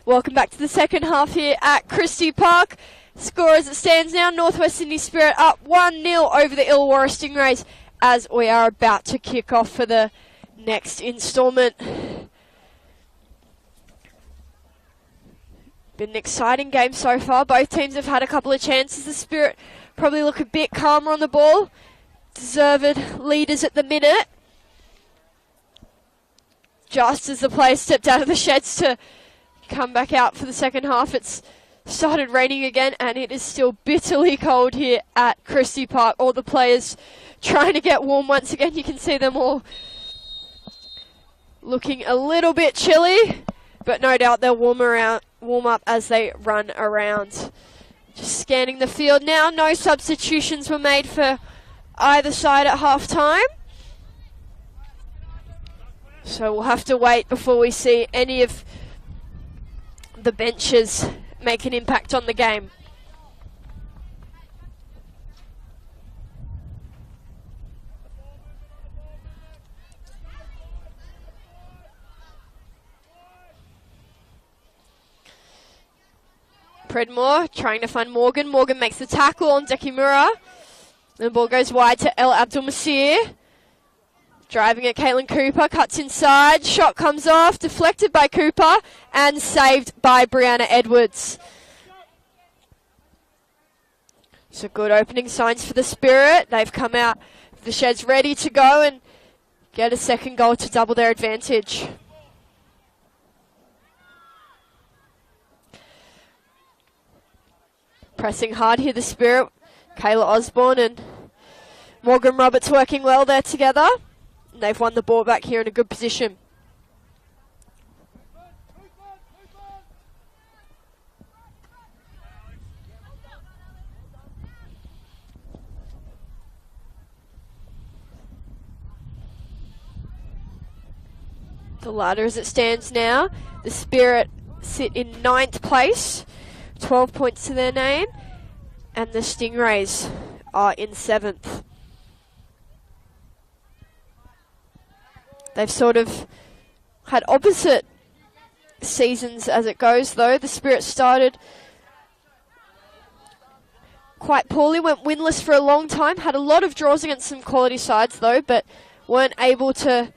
Welcome back to the second half here at Christie Park. Score as it stands now, Northwest Sydney Spirit up 1-0 over the Illawarra Stingrays as we are about to kick off for the next instalment. Been an exciting game so far. Both teams have had a couple of chances. The Spirit probably look a bit calmer on the ball. Deserved leaders at the minute. Just as the players stepped out of the sheds to come back out for the second half, it's started raining again and it is still bitterly cold here at Christie Park. All the players trying to get warm once again. You can see them all looking a little bit chilly, but no doubt they'll warm up as they run around. Just scanning the field now. No substitutions were made for either side at half time, so we'll have to wait before we see any of the benches make an impact on the game. Predmore trying to find Morgan. Morgan makes the tackle on Dekimura. The ball goes wide to El Abdulmasir. Driving at Caitlin Cooper, cuts inside, shot comes off, deflected by Cooper and saved by Brianna Edwards. So good opening signs for the Spirit. They've come out, the sheds ready to go and get a second goal to double their advantage. Pressing hard here, the Spirit. Kayla Osborne and Morgan Roberts working well there together. They've won the ball back here in a good position. The ladder as it stands now, the Spirit sit in 9th place, 12 points to their name, and the Stingrays are in 7th. They've sort of had opposite seasons as it goes, though. The Spirit started quite poorly, went winless for a long time, had a lot of draws against some quality sides, though, but weren't able to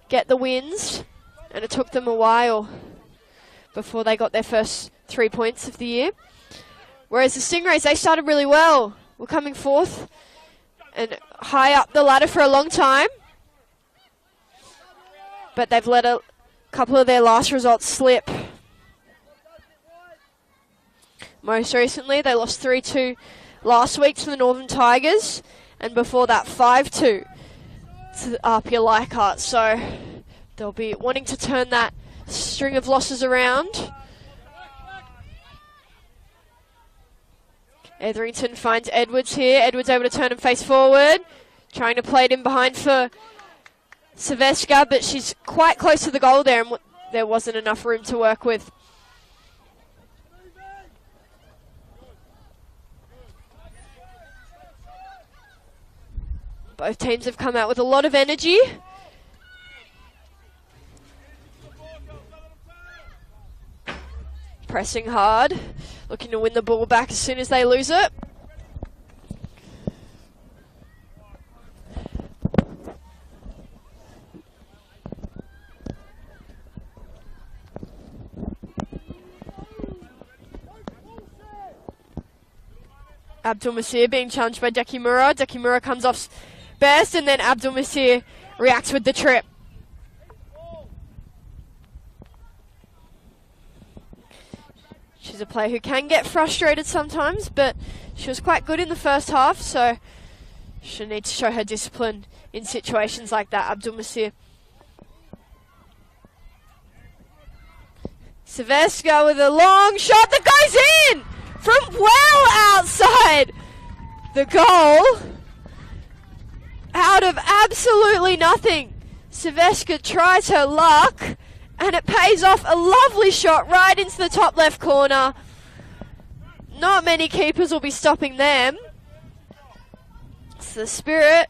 get the wins, and it took them a while before they got their first 3 points of the year. Whereas the Stingrays, they started really well. Were coming fourth and high up the ladder for a long time, but they've let a couple of their last results slip. Most recently, they lost 3-2 last week to the Northern Tigers, and before that 5-2 to the Apia Leichhardt. So they'll be wanting to turn that string of losses around. Etherington finds Edwards here. Edwards able to turn and face forward, trying to play it in behind for Saveska, but she's quite close to the goal there, and there wasn't enough room to work with. Both teams have come out with a lot of energy. Pressing hard, looking to win the ball back as soon as they lose it. Abdulmasir being challenged by Dekimura. Dekimura comes off best, and then Abdulmasir reacts with the trip. She's a player who can get frustrated sometimes, but she was quite good in the first half, so she'll need to show her discipline in situations like that, Abdul Masir. Silvestre with a long shot that goes in from well outside the goal. Out of absolutely nothing. Silvestre tries her luck and it pays off. A lovely shot right into the top left corner. Not many keepers will be stopping them. So the Spirit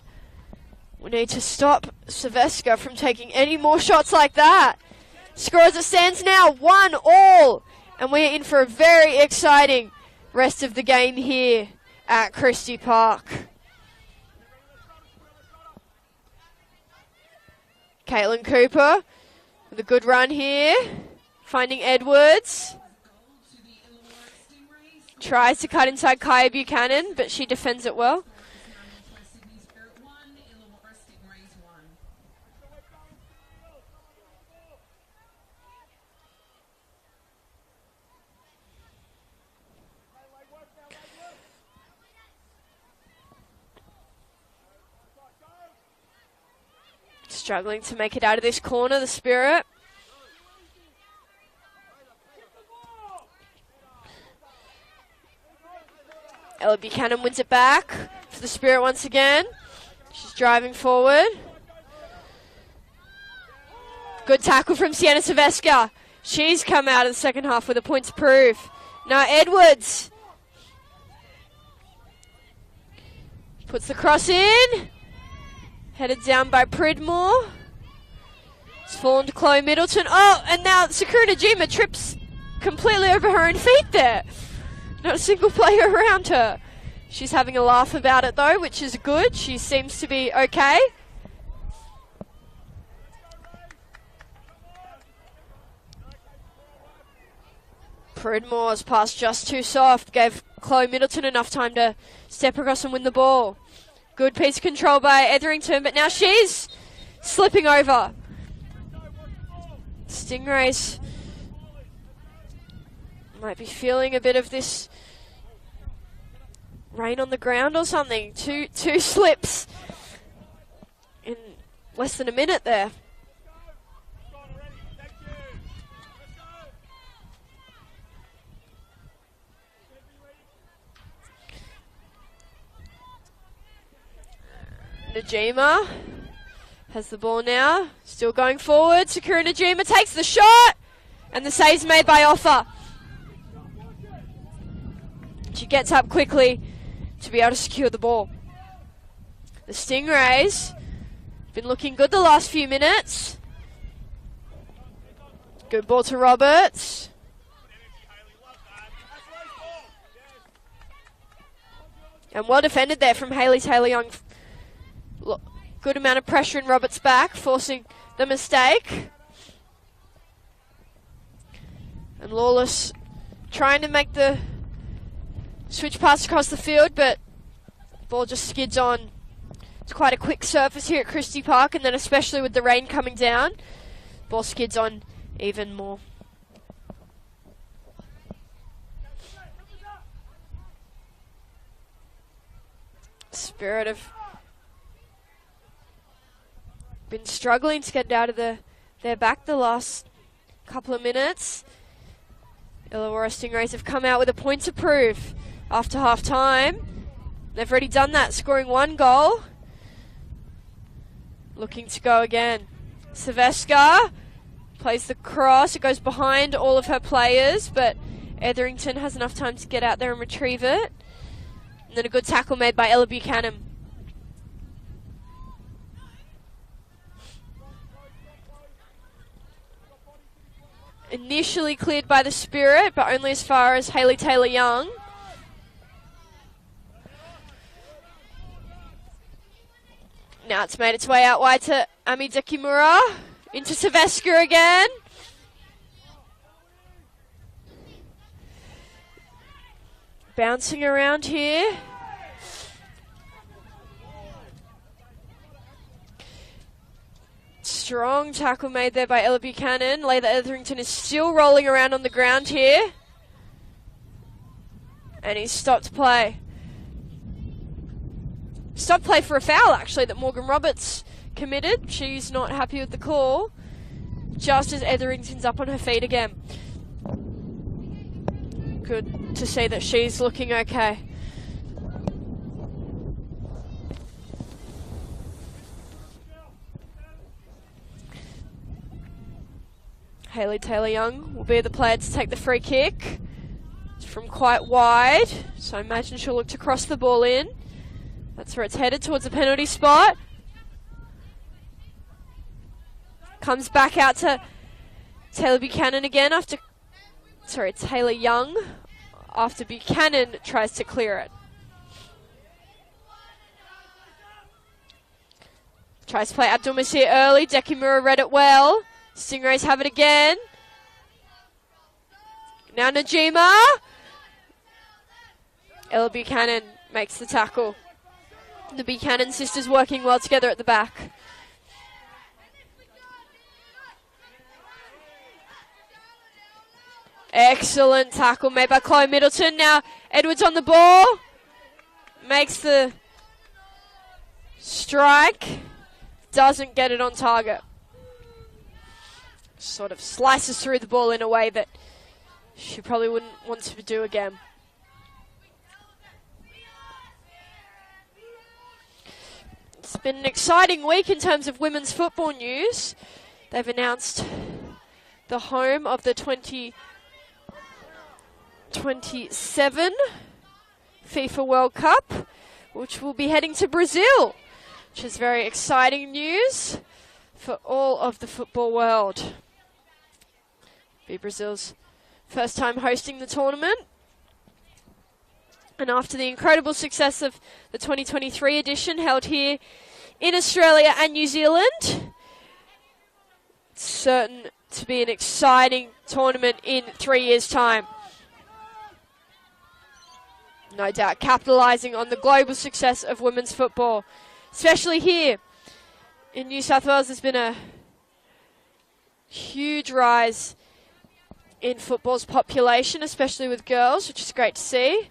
will need to stop Silvestre from taking any more shots like that. Score as it stands now, 1-1. And we're in for a very exciting rest of the game here at Christie Park. Caitlin Cooper with a good run here. Finding Edwards. Tries to cut inside Kaya Buchanan, but she defends it well. Struggling to make it out of this corner, the Spirit. Ella Buchanan wins it back for the Spirit once again. She's driving forward. Good tackle from Sienna Silvestre. She's come out of the second half with a point to prove. Now Edwards puts the cross in. Headed down by Pridmore. It's fallen to Chloe Middleton. Oh, and now Sakura Najima trips completely over her own feet there. Not a single player around her. She's having a laugh about it though, which is good. She seems to be okay. Pridmore's pass just too soft. Gave Chloe Middleton enough time to step across and win the ball. Good piece of control by Etherington, but now she's slipping over. Stingrays might be feeling a bit of this rain on the ground or something. Two slips in less than a minute there. Najima has the ball now, still going forward. Sakura Najima takes the shot, and the save's made by Offa. She gets up quickly to be able to secure the ball. The Stingrays been looking good the last few minutes. Good ball to Roberts. And well defended there from Hayley Taylor-Young. Good amount of pressure in Roberts' back, forcing the mistake. And Lawless trying to make the switch pass across the field, but ball just skids on. It's quite a quick surface here at Christie Park, and then especially with the rain coming down, ball skids on even more. Spirit have been struggling to get out of their back the last couple of minutes. Illawarra Stingrays have come out with a point to prove after half time. They've already done that, scoring one goal. Looking to go again. Silvestre plays the cross. It goes behind all of her players, but Etherington has enough time to get out there and retrieve it. And then a good tackle made by Ella Buchanan. Initially cleared by the Spirit, but only as far as Hayley Taylor-Young. Now it's made its way out wide to Ami Dekimura. Into Silvestre again. Bouncing around here. Strong tackle made there by Ella Buchanan. Layla Etherington is still rolling around on the ground here. And he's stopped play. stop play for a foul, actually, that Morgan Roberts committed. She's not happy with the call, just as Etherington's up on her feet again. Good to see that she's looking okay. Hayley Taylor-Young will be the player to take the free kick. It's from quite wide, so I imagine she'll look to cross the ball in. That's where it's headed, towards the penalty spot. Comes back out to Taylor Buchanan again after... Sorry, Taylor-Young after Buchanan tries to clear it. Tries to play Abdul-Masir early. Dekimura read it well. Stingrays have it again. Now Najima. Ella Buchanan makes the tackle. The Buchanan sisters working well together at the back. Excellent tackle made by Chloe Middleton. Now Edwards on the ball. Makes the strike. Doesn't get it on target. Sort of slices through the ball in a way that she probably wouldn't want to do again. It's been an exciting week in terms of women's football news. They've announced the home of the 2027 FIFA World Cup, which will be heading to Brazil, which is very exciting news for all of the football world. Be Brazil's first time hosting the tournament. And after the incredible success of the 2023 edition held here in Australia and New Zealand, it's certain to be an exciting tournament in 3 years' time. No doubt capitalising on the global success of women's football, especially here in New South Wales. There's been a huge rise in football's population, especially with girls, which is great to see.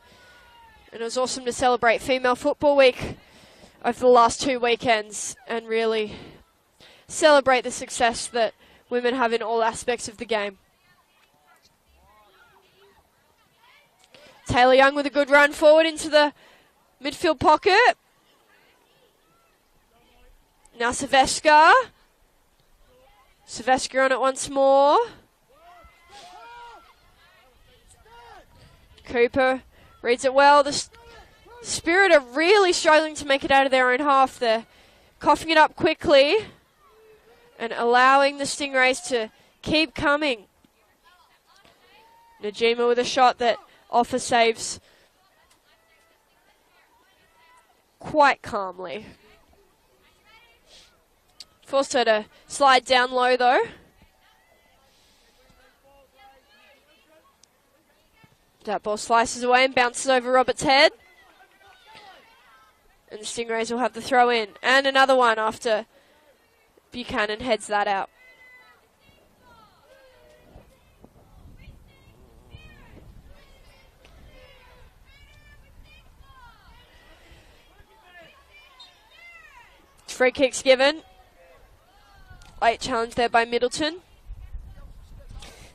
And it was awesome to celebrate Female Football Week over the last 2 weekends and really celebrate the success that women have in all aspects of the game. Taylor-Young with a good run forward into the midfield pocket. Now Silvestre. Silvestre on it once more. Cooper reads it well. The Spirit are really struggling to make it out of their own half. They're coughing it up quickly and allowing the Stingrays to keep coming. Najima with a shot that Offa saves quite calmly. Forced her to slide down low though. That ball slices away and bounces over Roberts' head. And the Stingrays will have the throw in. And another one after Buchanan heads that out. Free kicks given. Late challenge there by Middleton.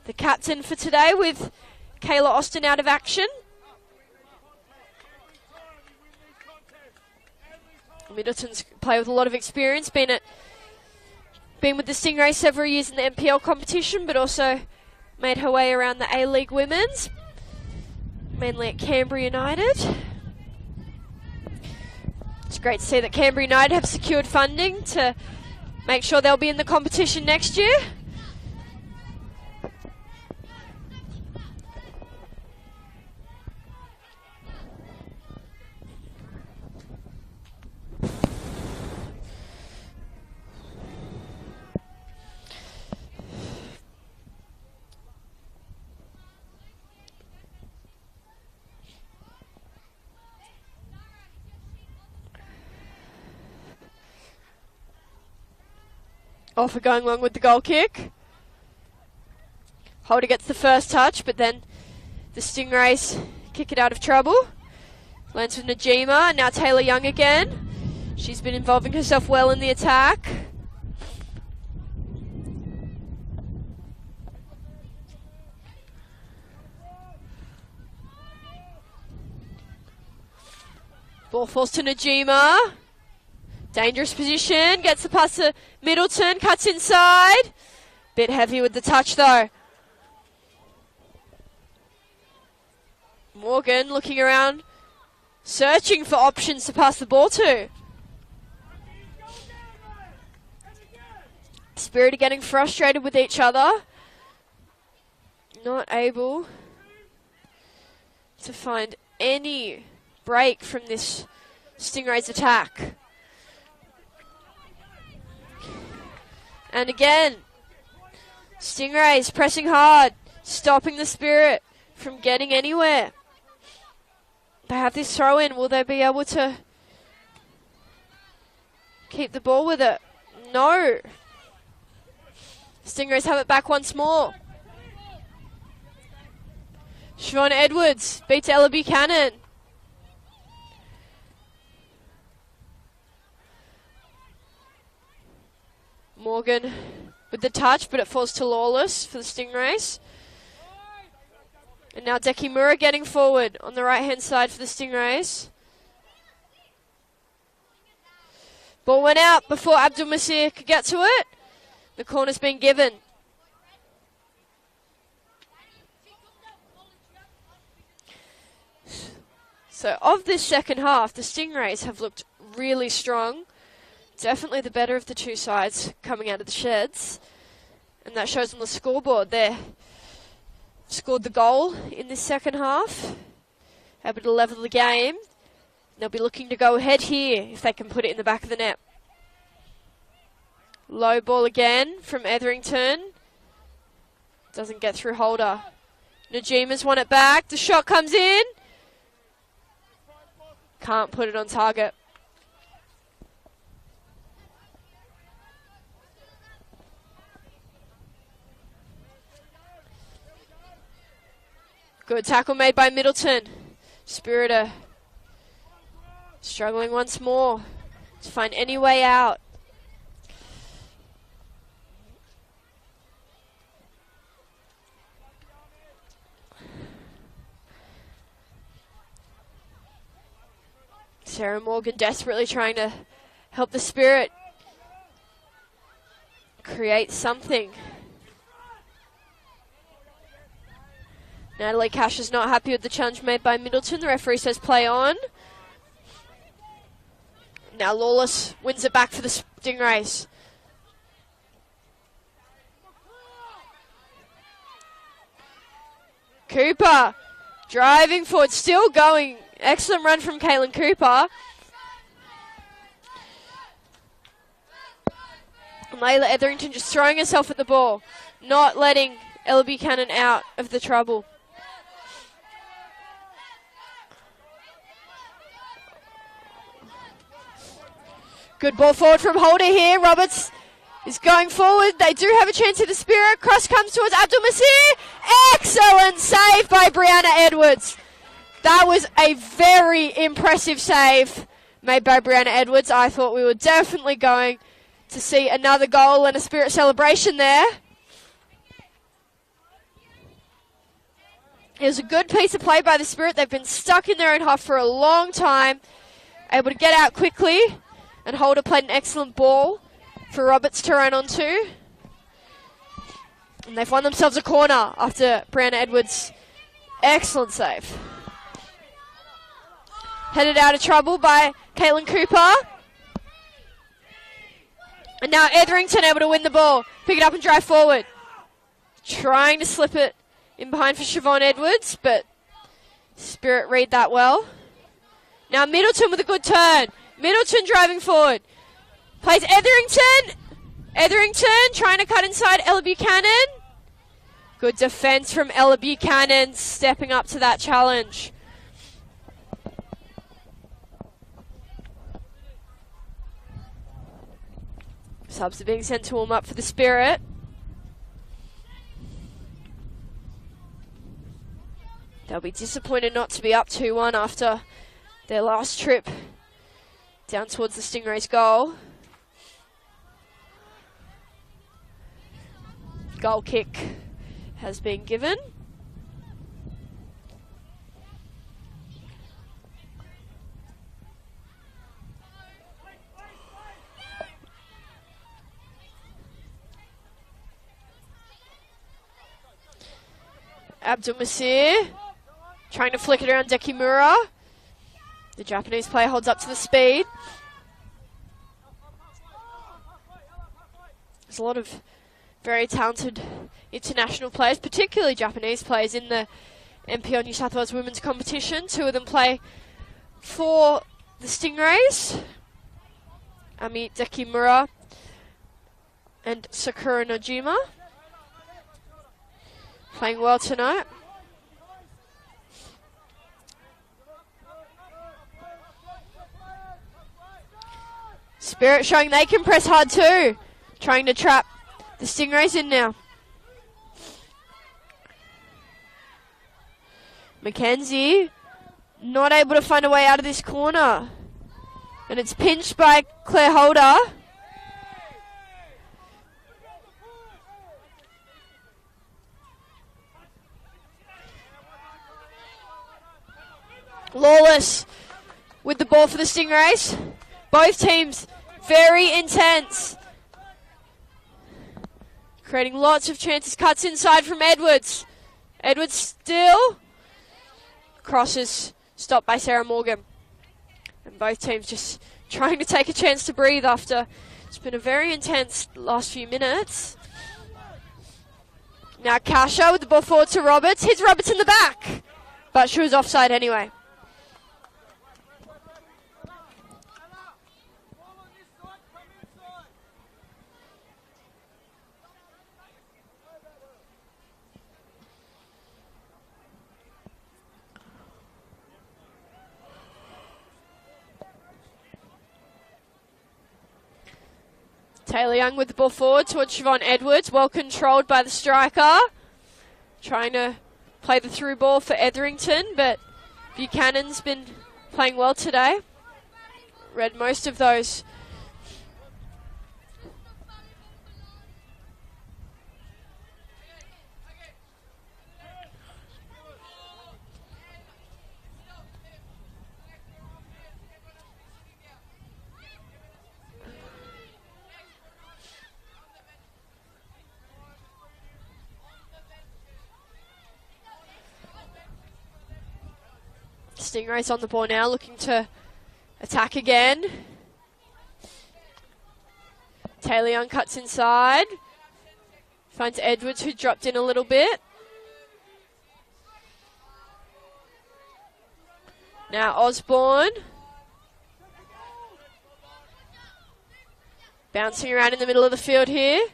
The captain for today with Kayla Austin out of action. Middleton's played with a lot of experience, been with the Stingrays several years in the NPL competition, but also made her way around the A-League Women's, mainly at Canberra United. It's great to see that Canberra United have secured funding to make sure they'll be in the competition next year. Offa going long with the goal kick. Holder gets the first touch, but then the Stingrays kick it out of trouble. Lands with Najima, and now Taylor-Young again. She's been involving herself well in the attack. Ball falls to Najima. Dangerous position. Gets the pass to Middleton. Cuts inside. Bit heavy with the touch though. Morgan looking around, searching for options to pass the ball to. Spirit are getting frustrated with each other. Not able to find any break from this Stingrays attack. And again, Stingrays pressing hard, stopping the Spirit from getting anywhere. They have this throw in. Will they be able to keep the ball with it? No. Stingrays have it back once more. Siobhan Edwards beats Ella Buchanan. Morgan with the touch, but it falls to Lawless for the Stingrays. And now Dekimura getting forward on the right-hand side for the Stingrays. Ball went out before Abdul Masir could get to it. The corner's been given. So of this second half, the Stingrays have looked really strong. Definitely the better of the two sides coming out of the sheds. And that shows on the scoreboard there. Scored the goal in this second half. Able to level the game. They'll be looking to go ahead here if they can put it in the back of the net. Low ball again from Etherington. Doesn't get through Holder. Najima's won it back. The shot comes in. Can't put it on target. Good tackle made by Middleton. Spirit struggling once more to find any way out. Sarah Morgan desperately trying to help the Spirit create something. Natalie Cash is not happy with the challenge made by Middleton. The referee says play on. Now Lawless wins it back for the Stingrays. Cooper driving forward, still going. Excellent run from Kaylin Cooper. Layla Etherington just throwing herself at the ball, not letting Ella Buchanan out of the trouble. Good ball forward from Holder here. Roberts is going forward. They do have a chance at the Spirit. Cross comes towards Abdul Masir. Excellent save by Brianna Edwards. That was a very impressive save made by Brianna Edwards. I thought we were definitely going to see another goal and a Spirit celebration there. It was a good piece of play by the Spirit. They've been stuck in their own half for a long time. Able to get out quickly. And Holder played an excellent ball for Roberts to run onto. And they've won themselves a corner after Brianna Edwards' excellent save. Headed out of trouble by Caitlin Cooper. And now Etherington able to win the ball. Pick it up and drive forward. Trying to slip it in behind for Siobhan Edwards, but Spirit read that well. Now Middleton with a good turn. Middleton driving forward. Plays Etherington. Etherington trying to cut inside Ella Buchanan. Good defense from Ella Buchanan, stepping up to that challenge. Subs are being sent to warm up for the Spirit. They'll be disappointed not to be up 2-1 after their last trip Down towards the Stingrays' goal. Goal kick has been given. Abdul Masir trying to flick it around Dekimura. The Japanese player holds up to the speed. There's a lot of very talented international players, particularly Japanese players, in the NPL New South Wales women's competition. 2 of them play for the Stingrays. Ami Dekimura and Sakura Nojima. Playing well tonight. Spirit showing they can press hard too. Trying to trap the Stingrays in now. Mackenzie not able to find a way out of this corner. And it's pinched by Claire Holder. Lawless with the ball for the Stingrays. Both teams very intense. Creating lots of chances. Cuts inside from Edwards. Edwards still. Crosses stopped by Sarah Morgan. And both teams just trying to take a chance to breathe after it's been a very intense last few minutes. Now Kasha with the ball forward to Roberts. Hits Roberts in the back. But she was offside anyway. Taylor Young with the ball forward towards Siobhan Edwards. Well controlled by the striker. Trying to play the through ball for Etherington, but Buchanan's been playing well today. Read most of those. Stingrays on the ball now, looking to attack again. Taylor Young cuts inside. Finds Edwards, who dropped in a little bit. Now Osborne. Bouncing around in the middle of the field here.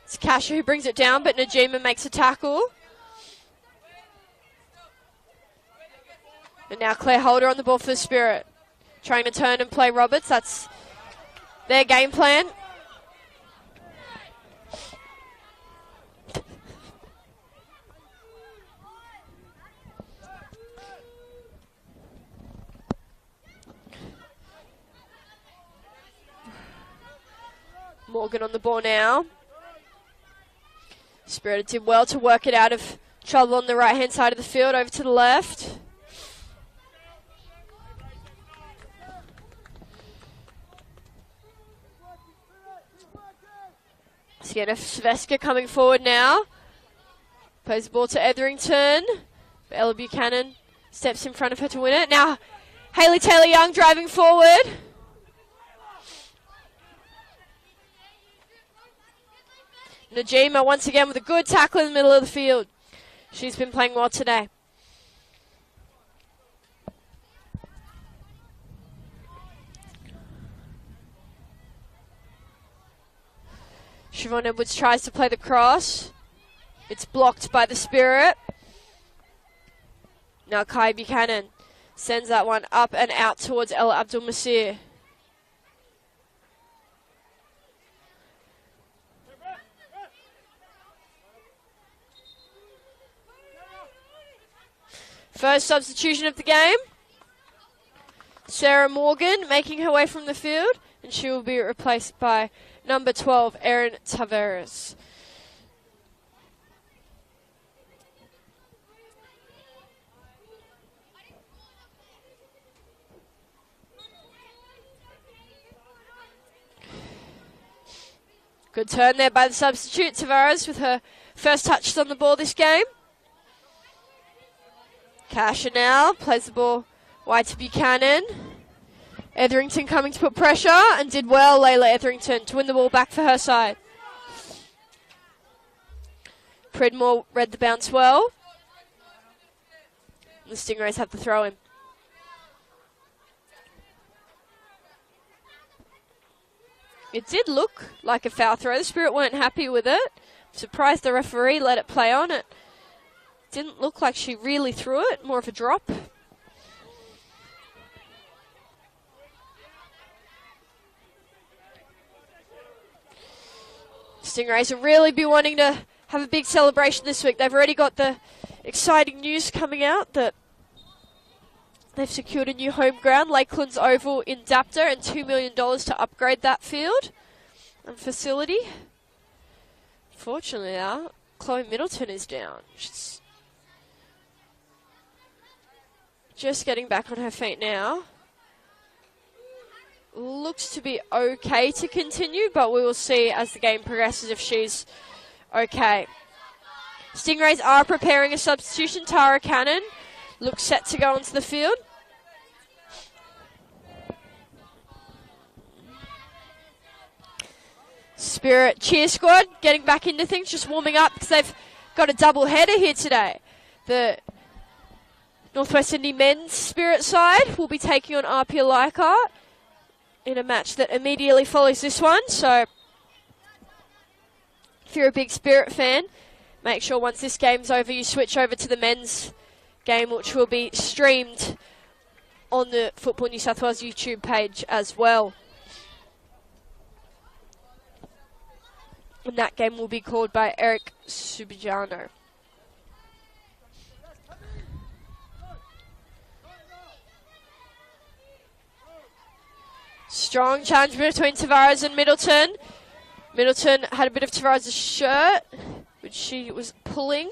It's Kasha who brings it down, but Najima makes a tackle. And now Claire Holder on the ball for the Spirit. Trying to turn and play Roberts. That's their game plan. Morgan on the ball now. Spirit did well to work it out of trouble on the right-hand side of the field, over to the left. Sienna Sveska coming forward now. Plays the ball to Etherington. Ella Buchanan steps in front of her to win it. Now Hayley Taylor-Young driving forward. Najima once again with a good tackle in the middle of the field. She's been playing well today. Siobhan Edwards tries to play the cross. It's blocked by the Spirit. Now Kai Buchanan sends that one up and out towards Ella Abdul Masir. First substitution of the game. Sarah Morgan making her way from the field, and she will be replaced by number 12, Erin Tavares. Good turn there by the substitute, Tavares, with her first touches on the ball this game. Casher now plays the ball wide to Buchanan. Etherington coming to put pressure, and did well, Layla Etherington, to win the ball back for her side. Pridmore read the bounce well. The Stingrays have to throw him. It did look like a foul throw. The Spirit weren't happy with it. I'm surprised the referee let it play on. It didn't look like she really threw it, more of a drop. Stingrays will really be wanting to have a big celebration this week. They've already got the exciting news coming out that they've secured a new home ground, Lakelands Oval in Dapta, and $2 million to upgrade that field and facility. Fortunately, Chloe Middleton is down. She's just getting back on her feet now. Looks to be okay to continue, but we will see as the game progresses if she's okay. Stingrays are preparing a substitution. Tara Cannon looks set to go onto the field. Spirit cheer squad getting back into things, just warming up because they've got a double header here today. The Northwest Sydney men's Spirit side will be taking on RP Leichhardt in a match that immediately follows this one. So if you're a big Spirit fan, make sure once this game's over you switch over to the men's game, which will be streamed on the Football New South Wales YouTube page as well. And that game will be called by Eric Subijano. Strong challenge between Tavares and Middleton. Middleton had a bit of Tavares' shirt, which she was pulling.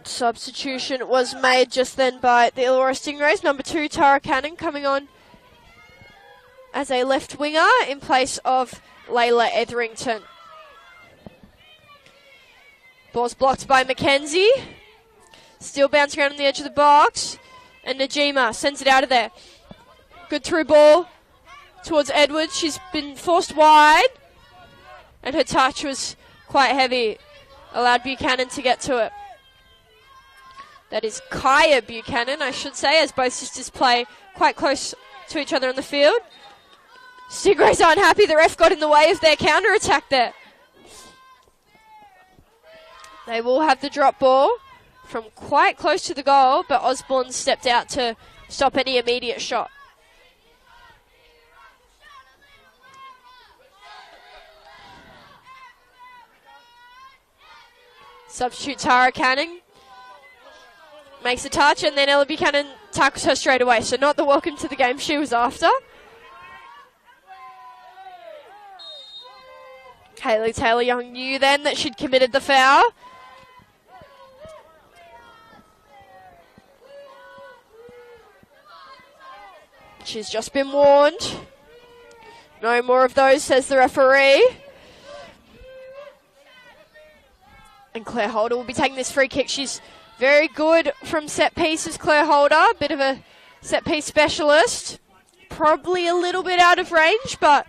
Substitution was made just then by the Illawarra Stingrays. Number 2, Tara Cannon, coming on as a left winger in place of Layla Etherington. Ball's blocked by Mackenzie. Still bouncing around on the edge of the box. And Najima sends it out of there. Good through ball towards Edwards. She's been forced wide. And her touch was quite heavy. Allowed Buchanan to get to it. That is Kaya Buchanan, I should say, as both sisters play quite close to each other on the field. Stingrays aren't happy. The ref got in the way of their counter-attack there. They will have the drop ball from quite close to the goal, but Osborne stepped out to stop any immediate shot. Substitute Tara Canning makes a touch, and then Ella Buchanan tackles her straight away. So not the welcome to the game she was after. Kaylee Taylor-Young knew then that she'd committed the foul. She's just been warned. No more of those, says the referee. And Claire Holder will be taking this free kick. She's very good from set pieces, Claire Holder. Bit of a set piece specialist. Probably a little bit out of range, but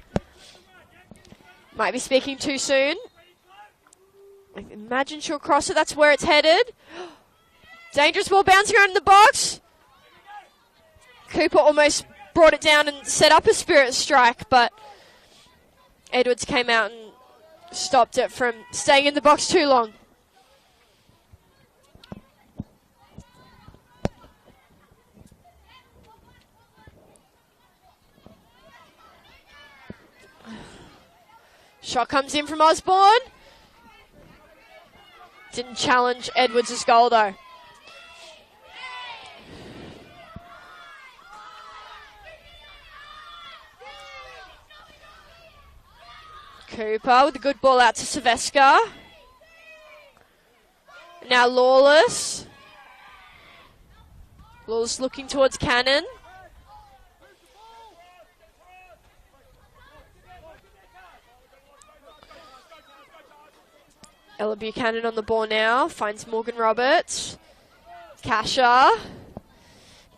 might be speaking too soon. I imagine she'll cross it. That's where it's headed. Dangerous ball bouncing around in the box. Cooper almost brought it down and set up a Spirit strike, but Edwards came out and stopped it from staying in the box too long. Shot comes in from Osborne. Didn't challenge Edwards' goal though. Cooper with a good ball out to Silvestre. Now Lawless. Lawless looking towards Cannon. Ella Buchanan on the ball now. Finds Morgan Roberts. Kasha.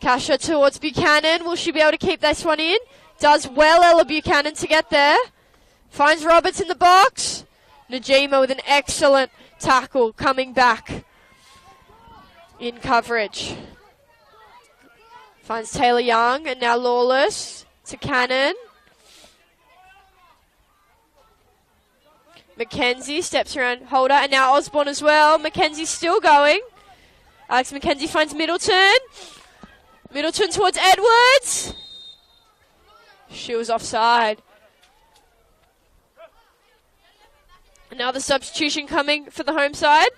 Kasha towards Buchanan. Will she be able to keep this one in? Does well, Ella Buchanan, to get there. Finds Roberts in the box. Najima with an excellent tackle coming back in coverage. Finds Taylor Young, and now Lawless to Cannon. Mackenzie steps around Holder, and now Osborne as well. Mackenzie's still going. Alex Mackenzie finds Middleton. Middleton towards Edwards. She was offside. Another substitution coming for the home side.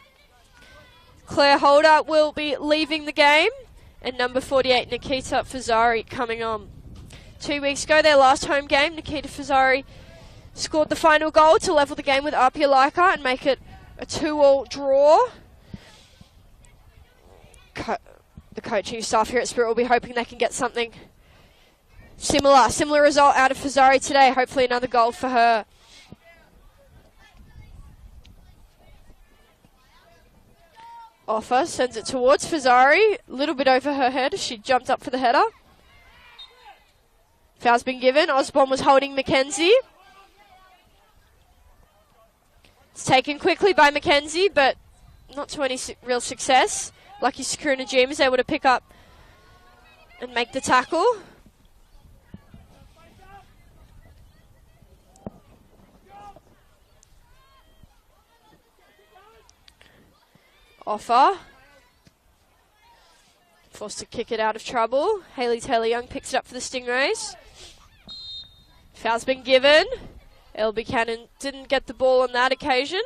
Claire Holder will be leaving the game. And number 48, Nikita Fazari, coming on. 2 weeks ago, their last home game, Nikita Fazari scored the final goal to level the game with Apia Leichhardt and make it a 2-2 draw. The coaching staff here at Spirit will be hoping they can get something similar result out of Fazari today. Hopefully another goal for her. Offer sends it towards Fazari. A little bit over her head as she jumped up for the header. Foul's been given. Osborne was holding Mackenzie. It's taken quickly by Mackenzie, but not to any real success. Lucky Sakura Najim is able to pick up and make the tackle. Offer. Forced to kick it out of trouble. Hayley Taylor-Young picks it up for the Stingrays. Foul's been given. Elle Buchanan didn't get the ball on that occasion.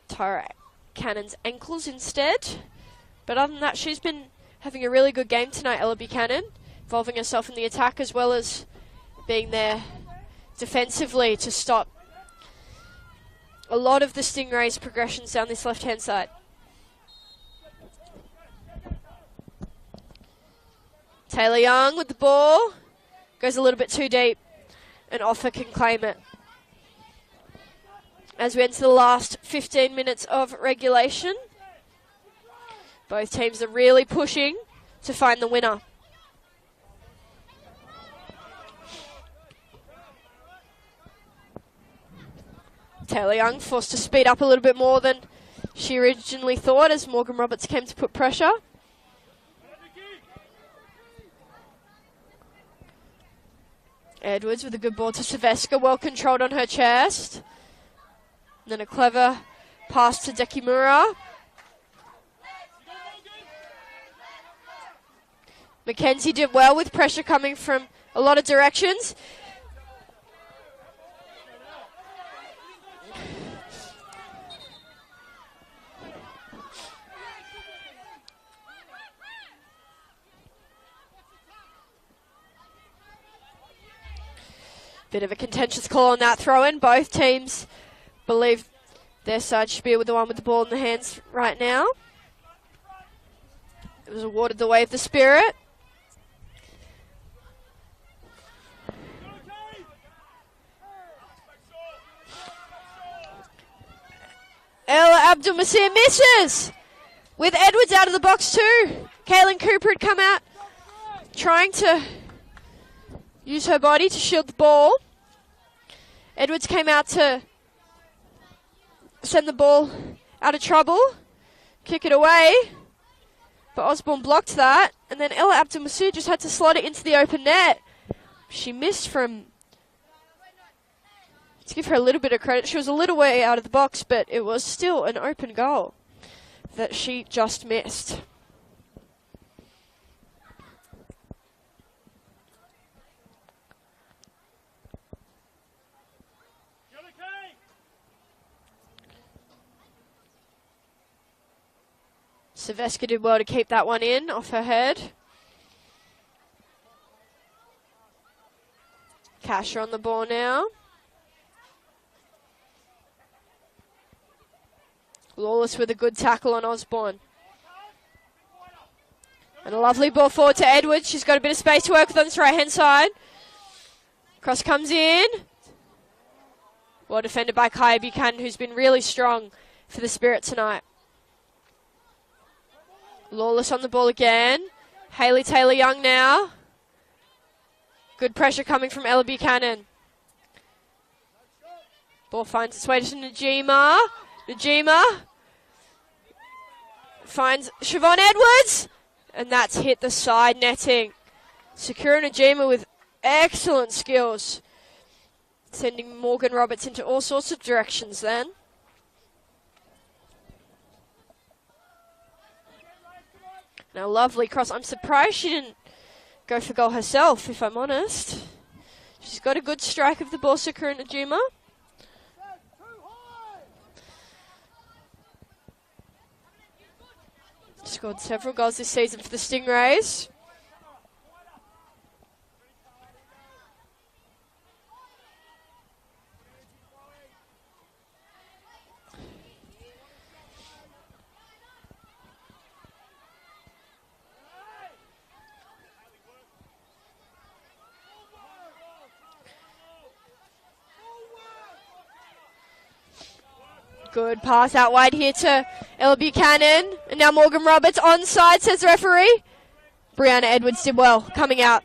Tara Cannon's ankles instead. But other than that, she's been having a really good game tonight, Ella Buchanan. Involving herself in the attack as well as being there defensively to stop a lot of the Stingrays' progressions down this left-hand side. Taylor Young with the ball. Goes a little bit too deep. And Offer can claim it. As we enter the last 15 minutes of regulation, both teams are really pushing to find the winner. Taylor Young forced to speed up a little bit more than she originally thought as Morgan Roberts came to put pressure. Edwards with a good ball to Silvestre, well controlled on her chest. And then a clever pass to Dekimura. Mackenzie did well with pressure coming from a lot of directions. Bit of a contentious call on that throw-in. Both teams believe their side should be with the one with the ball in the hands right now. It was awarded the way of the Spirit. Ella Abdul-Masir misses! With Edwards out of the box too. Kaylin Cooper had come out trying to use her body to shield the ball. Edwards came out to send the ball out of trouble, kick it away, but Osborne blocked that, and then Ella Abdul-Masir just had to slot it into the open net. She missed from, to give her a little bit of credit, she was a little way out of the box, but it was still an open goal that she just missed. Silvesca did well to keep that one in off her head. Kasha on the ball now. Lawless with a good tackle on Osborne. And a lovely ball forward to Edwards. She's got a bit of space to work with on this right-hand side. Cross comes in. Well defended by Kaya Buchanan, who's been really strong for the Spirit tonight. Lawless on the ball again. Hayley Taylor-Young now. Good pressure coming from Ella Buchanan. Ball finds its way to Najima. Najima finds Siobhan Edwards. And that's hit the side netting. Sakura Najima with excellent skills. Sending Morgan Roberts into all sorts of directions then. Now lovely cross. I'm surprised she didn't go for goal herself, if I'm honest. She's got a good strike of the ball, Sakura Najima. Scored several goals this season for the Stingrays. Good pass out wide here to Ella Buchanan. And now Morgan Roberts onside, says the referee. Brianna Edwards did well coming out.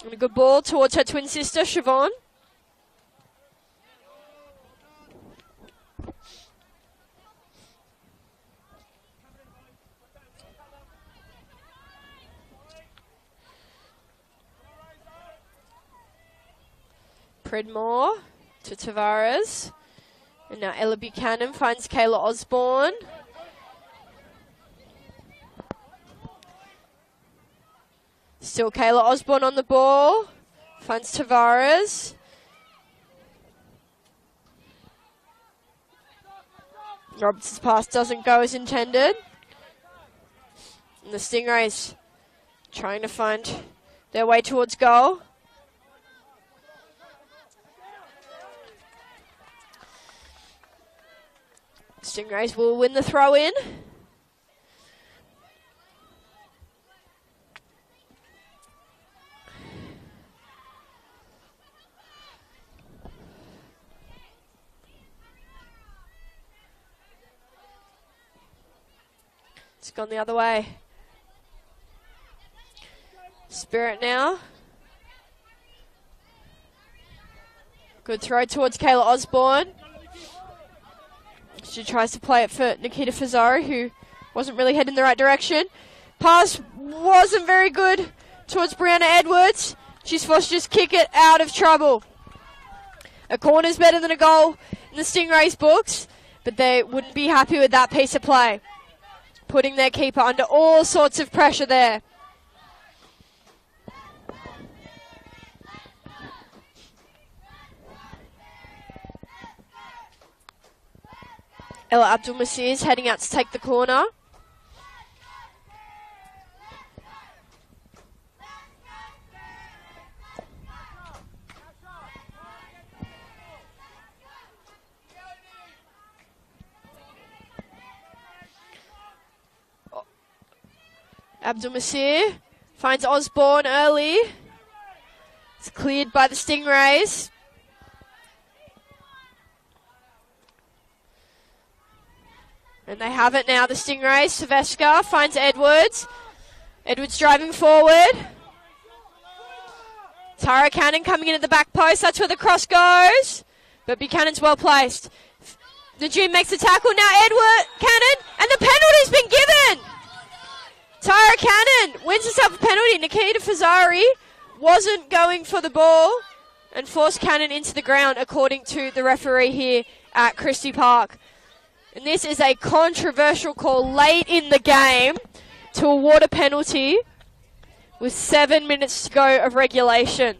And a good ball towards her twin sister, Siobhan. Pridmore to Tavares. And now Ella Buchanan finds Kayla Osborne. Still Kayla Osborne on the ball. Finds Tavares. Roberts' pass doesn't go as intended. And the Stingrays trying to find their way towards goal. Stingrays will win the throw-in. It's gone the other way. Spirit now. Good throw towards Kayla Osborne. She tries to play it for Nikita Fazari, who wasn't really heading in the right direction. Pass wasn't very good towards Brianna Edwards. She's forced to just kick it out of trouble. A corner's better than a goal in the Stingrays books, but they wouldn't be happy with that piece of play. Putting their keeper under all sorts of pressure there. Ella Abdul-Masih is heading out to take the corner. Abdul-Masih finds Osborne early. It's cleared by the Stingrays. And they have it now, the Stingrays. Silvesca finds Edwards. Edwards driving forward. Tara Cannon coming in at the back post. That's where the cross goes. But Buchanan's well placed. Najim makes the tackle. Now Edward Cannon. And the penalty's been given. Tara Cannon wins herself a penalty. Nikita Fazari wasn't going for the ball and forced Cannon into the ground, according to the referee here at Christie Park. And this is a controversial call late in the game to award a penalty with 7 minutes to go of regulation.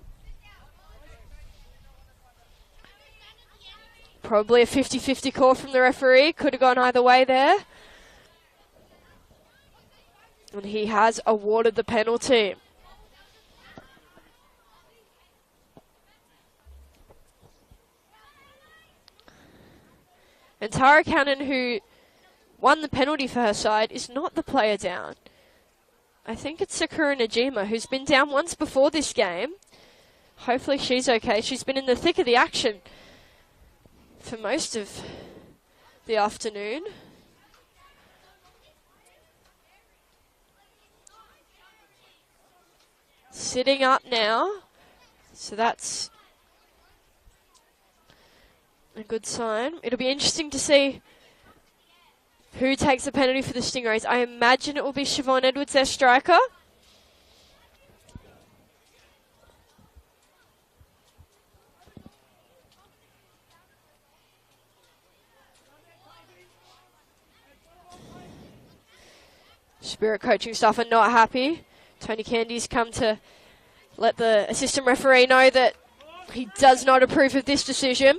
Probably a 50-50 call from the referee. Could have gone either way there. And he has awarded the penalty. And Tara Cannon, who won the penalty for her side, is not the player down. I think it's Sakura Najima, who's been down once before this game. Hopefully she's okay. She's been in the thick of the action for most of the afternoon. Sitting up now, so that's a good sign. It'll be interesting to see who takes the penalty for the Stingrays. I imagine it will be Siobhan Edwards, their striker. Spirit coaching staff are not happy. Tony Candy's come to let the assistant referee know that he does not approve of this decision.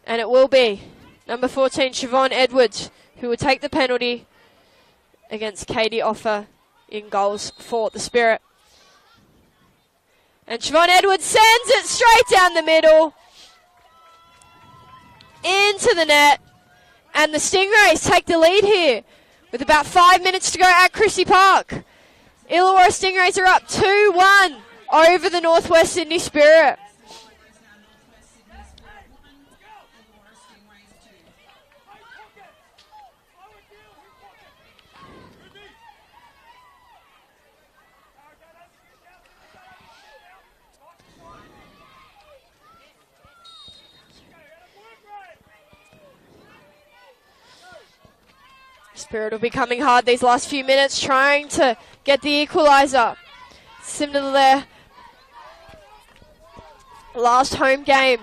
And it will be number 14, Siobhan Edwards, who will take the penalty against Katie Offer in goals for the Spirit. And Siobhan Edwards sends it straight down the middle into the net. And the Stingrays take the lead here with about 5 minutes to go at Chrissy Park. Illawarra Stingrays are up 2-1 over the Northwest Sydney Spirit. Spirit will be coming hard these last few minutes, trying to get the equaliser. Similar to their last home game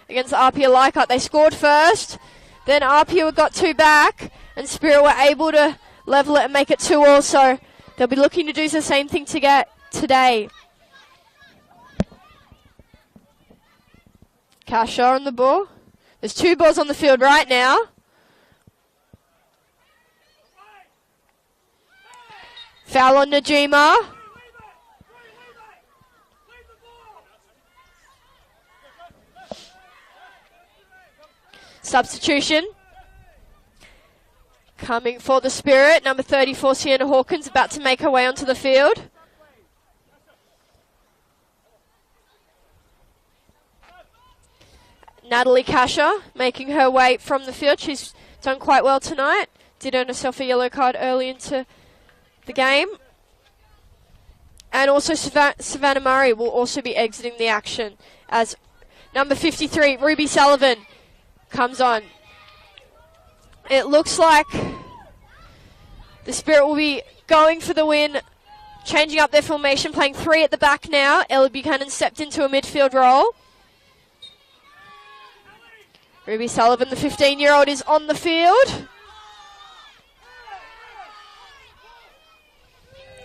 against Apia Leichhardt. They scored first, then Apia got two back, and Spirit were able to level it and make it 2-2. So they'll be looking to do the same thing to get today. Kasha on the ball. There's two balls on the field right now. Foul on Najima. Substitution. Coming for the Spirit. Number 34, Sienna Hawkins, about to make her way onto the field. Natalie Kasha making her way from the field. She's done quite well tonight. Did earn herself a yellow card early into the game. And also Savannah Murray will also be exiting the action as number 53, Ruby Sullivan, comes on. It looks like the Spirit will be going for the win, changing up their formation, playing three at the back now. Ellie Buchanan stepped into a midfield role. Ruby Sullivan, the 15-year-old, is on the field.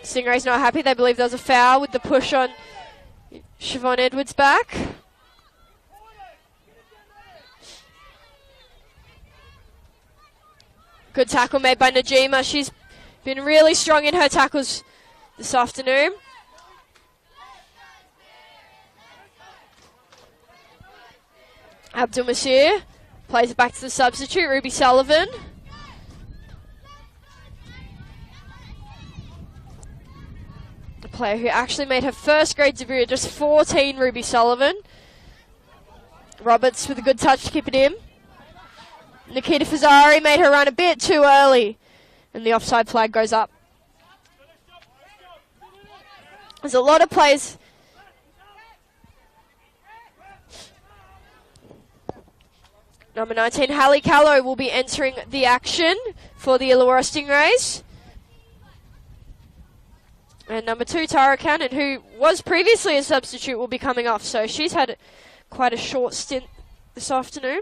Stingrays not happy. They believe there was a foul with the push on Siobhan Edwards' back. Good tackle made by Najima. She's been really strong in her tackles this afternoon. Abdul Masir plays it back to the substitute, Ruby Sullivan. The player who actually made her first grade debut at just 14, Ruby Sullivan. Roberts with a good touch to keep it in. Nikita Fazari made her run a bit too early, and the offside flag goes up. There's a lot of plays. Number 19, Hallie Callow, will be entering the action for the Illawarra Stingrays. And number 2, Tara Cannon, who was previously a substitute, will be coming off. So she's had quite a short stint this afternoon.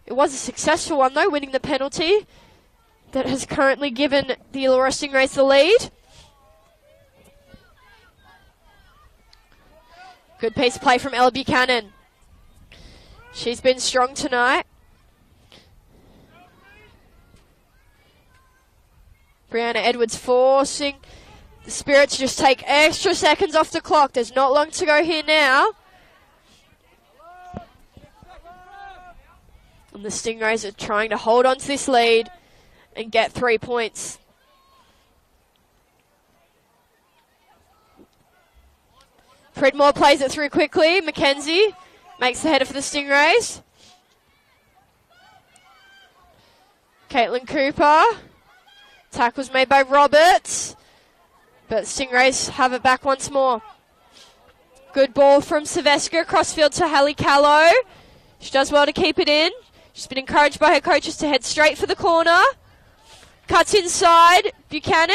It was a successful one, though, winning the penalty that has currently given the Illawarra Stingrays the lead. Good piece of play from Ella Buchanan. She's been strong tonight. Brianna Edwards forcing the Spirit to just take extra seconds off the clock. There's not long to go here now. And the Stingrays are trying to hold on to this lead and get 3 points. Pridmore plays it through quickly. Mackenzie makes the header for the Stingrays. Caitlin Cooper. Tackles made by Roberts. But Stingrays have it back once more. Good ball from Silvestra. Crossfield to Hallie Callow. She does well to keep it in. She's been encouraged by her coaches to head straight for the corner. Cuts inside. Buchanan.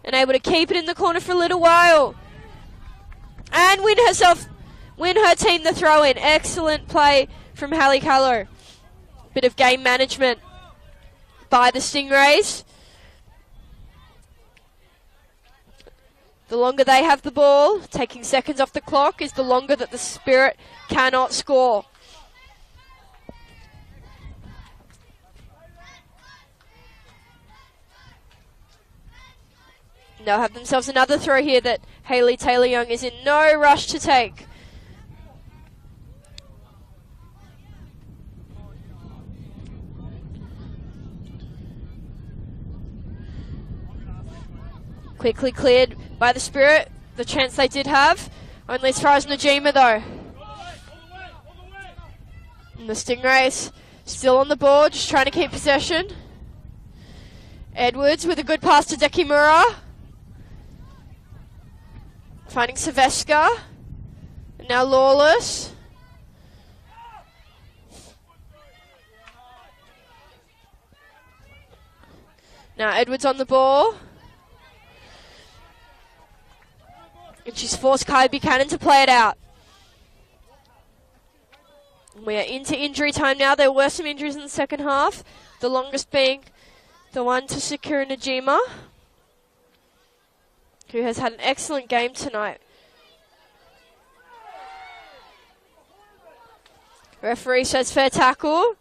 And able to keep it in the corner for a little while. And win her team the throw in. Excellent play from Hallie Callow. Bit of game management by the Stingrays. The longer they have the ball, taking seconds off the clock, is the longer that the Spirit cannot score. They'll have themselves another throw here that Hayley Taylor-Young is in no rush to take. Quickly cleared by the Spirit. The chance they did have. Only as far as Najima though. And the Stingrays still on the board, just trying to keep possession. Edwards with a good pass to Dekimura. Finding Silvestra. And now Lawless. Now Edwards on the ball. And she's forced Kai Buchanan to play it out. We are into injury time now. There were some injuries in the second half. The longest being the one to Sakura Najima, who has had an excellent game tonight. Referee says fair tackle.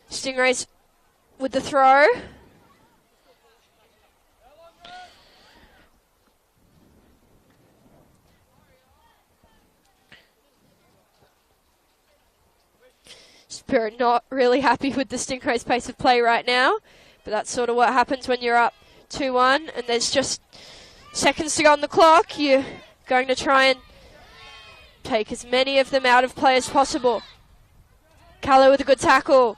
Stingrays with the throw. Spirit not really happy with the Stingrays' pace of play right now, but that's sort of what happens when you're up 2-1 and there's just seconds to go on the clock. You're going to try and take as many of them out of play as possible. Callow with a good tackle.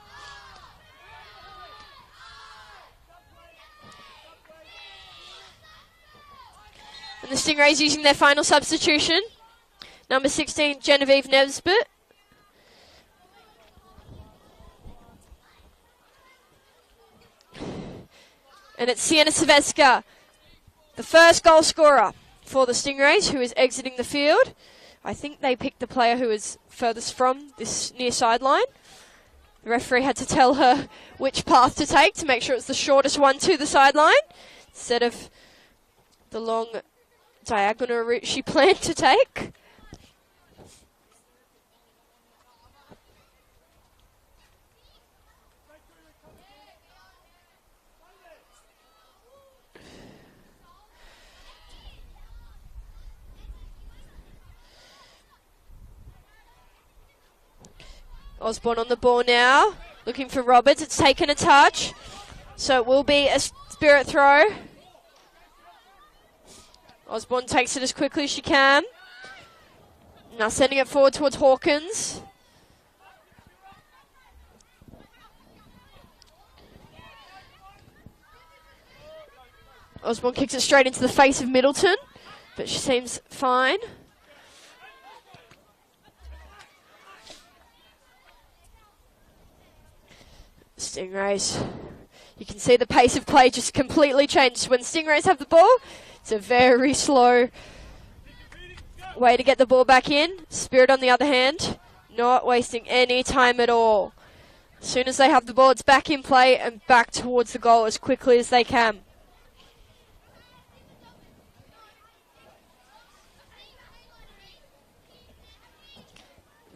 And the Stingrays using their final substitution. Number 16, Genevieve Nesbitt. And it's Sienna Silvestra, the first goal scorer for the Stingrays, who is exiting the field. I think they picked the player who is furthest from this near sideline. The referee had to tell her which path to take to make sure it's the shortest one to the sideline, instead of the long diagonal route she planned to take. Osborne on the ball now, looking for Roberts. It's taken a touch, so it will be a Spirit throw. Osborne takes it as quickly as she can. Now sending it forward towards Hawkins. Osborne kicks it straight into the face of Middleton, but she seems fine. Stingrays, you can see the pace of play just completely changed. When Stingrays have the ball, it's a very slow way to get the ball back in. Spirit, on the other hand, not wasting any time at all. As soon as they have the ball, it's back in play and back towards the goal as quickly as they can.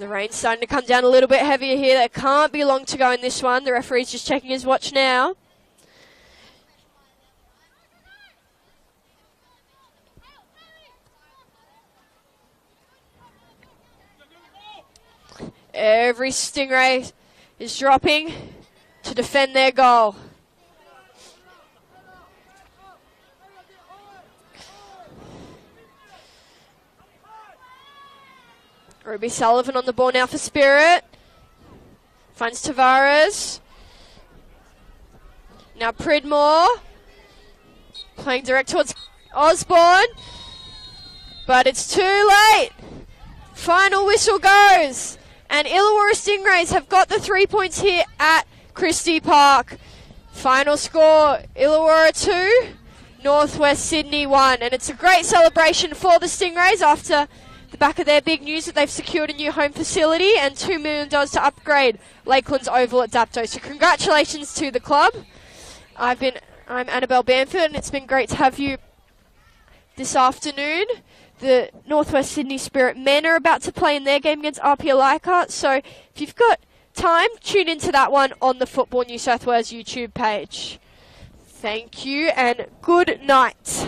The rain's starting to come down a little bit heavier here. There can't be long to go in this one. The referee's just checking his watch now. Every Stingray is dropping to defend their goal. Ruby Sullivan on the ball now for Spirit. Finds Tavares. Now Pridmore. Playing direct towards Osborne. But it's too late. Final whistle goes. And Illawarra Stingrays have got the 3 points here at Christie Park. Final score, Illawarra 2, Northwest Sydney 1. And it's a great celebration for the Stingrays after the back of their big news that they've secured a new home facility and $2 million to upgrade Lakeland's Oval at Dapto. So congratulations to the club. I'm Annabelle Bamford, and it's been great to have you this afternoon. The Northwest Sydney Spirit men are about to play in their game against RPA Leichhardt. So if you've got time, tune into that one on the Football New South Wales YouTube page. Thank you and good night.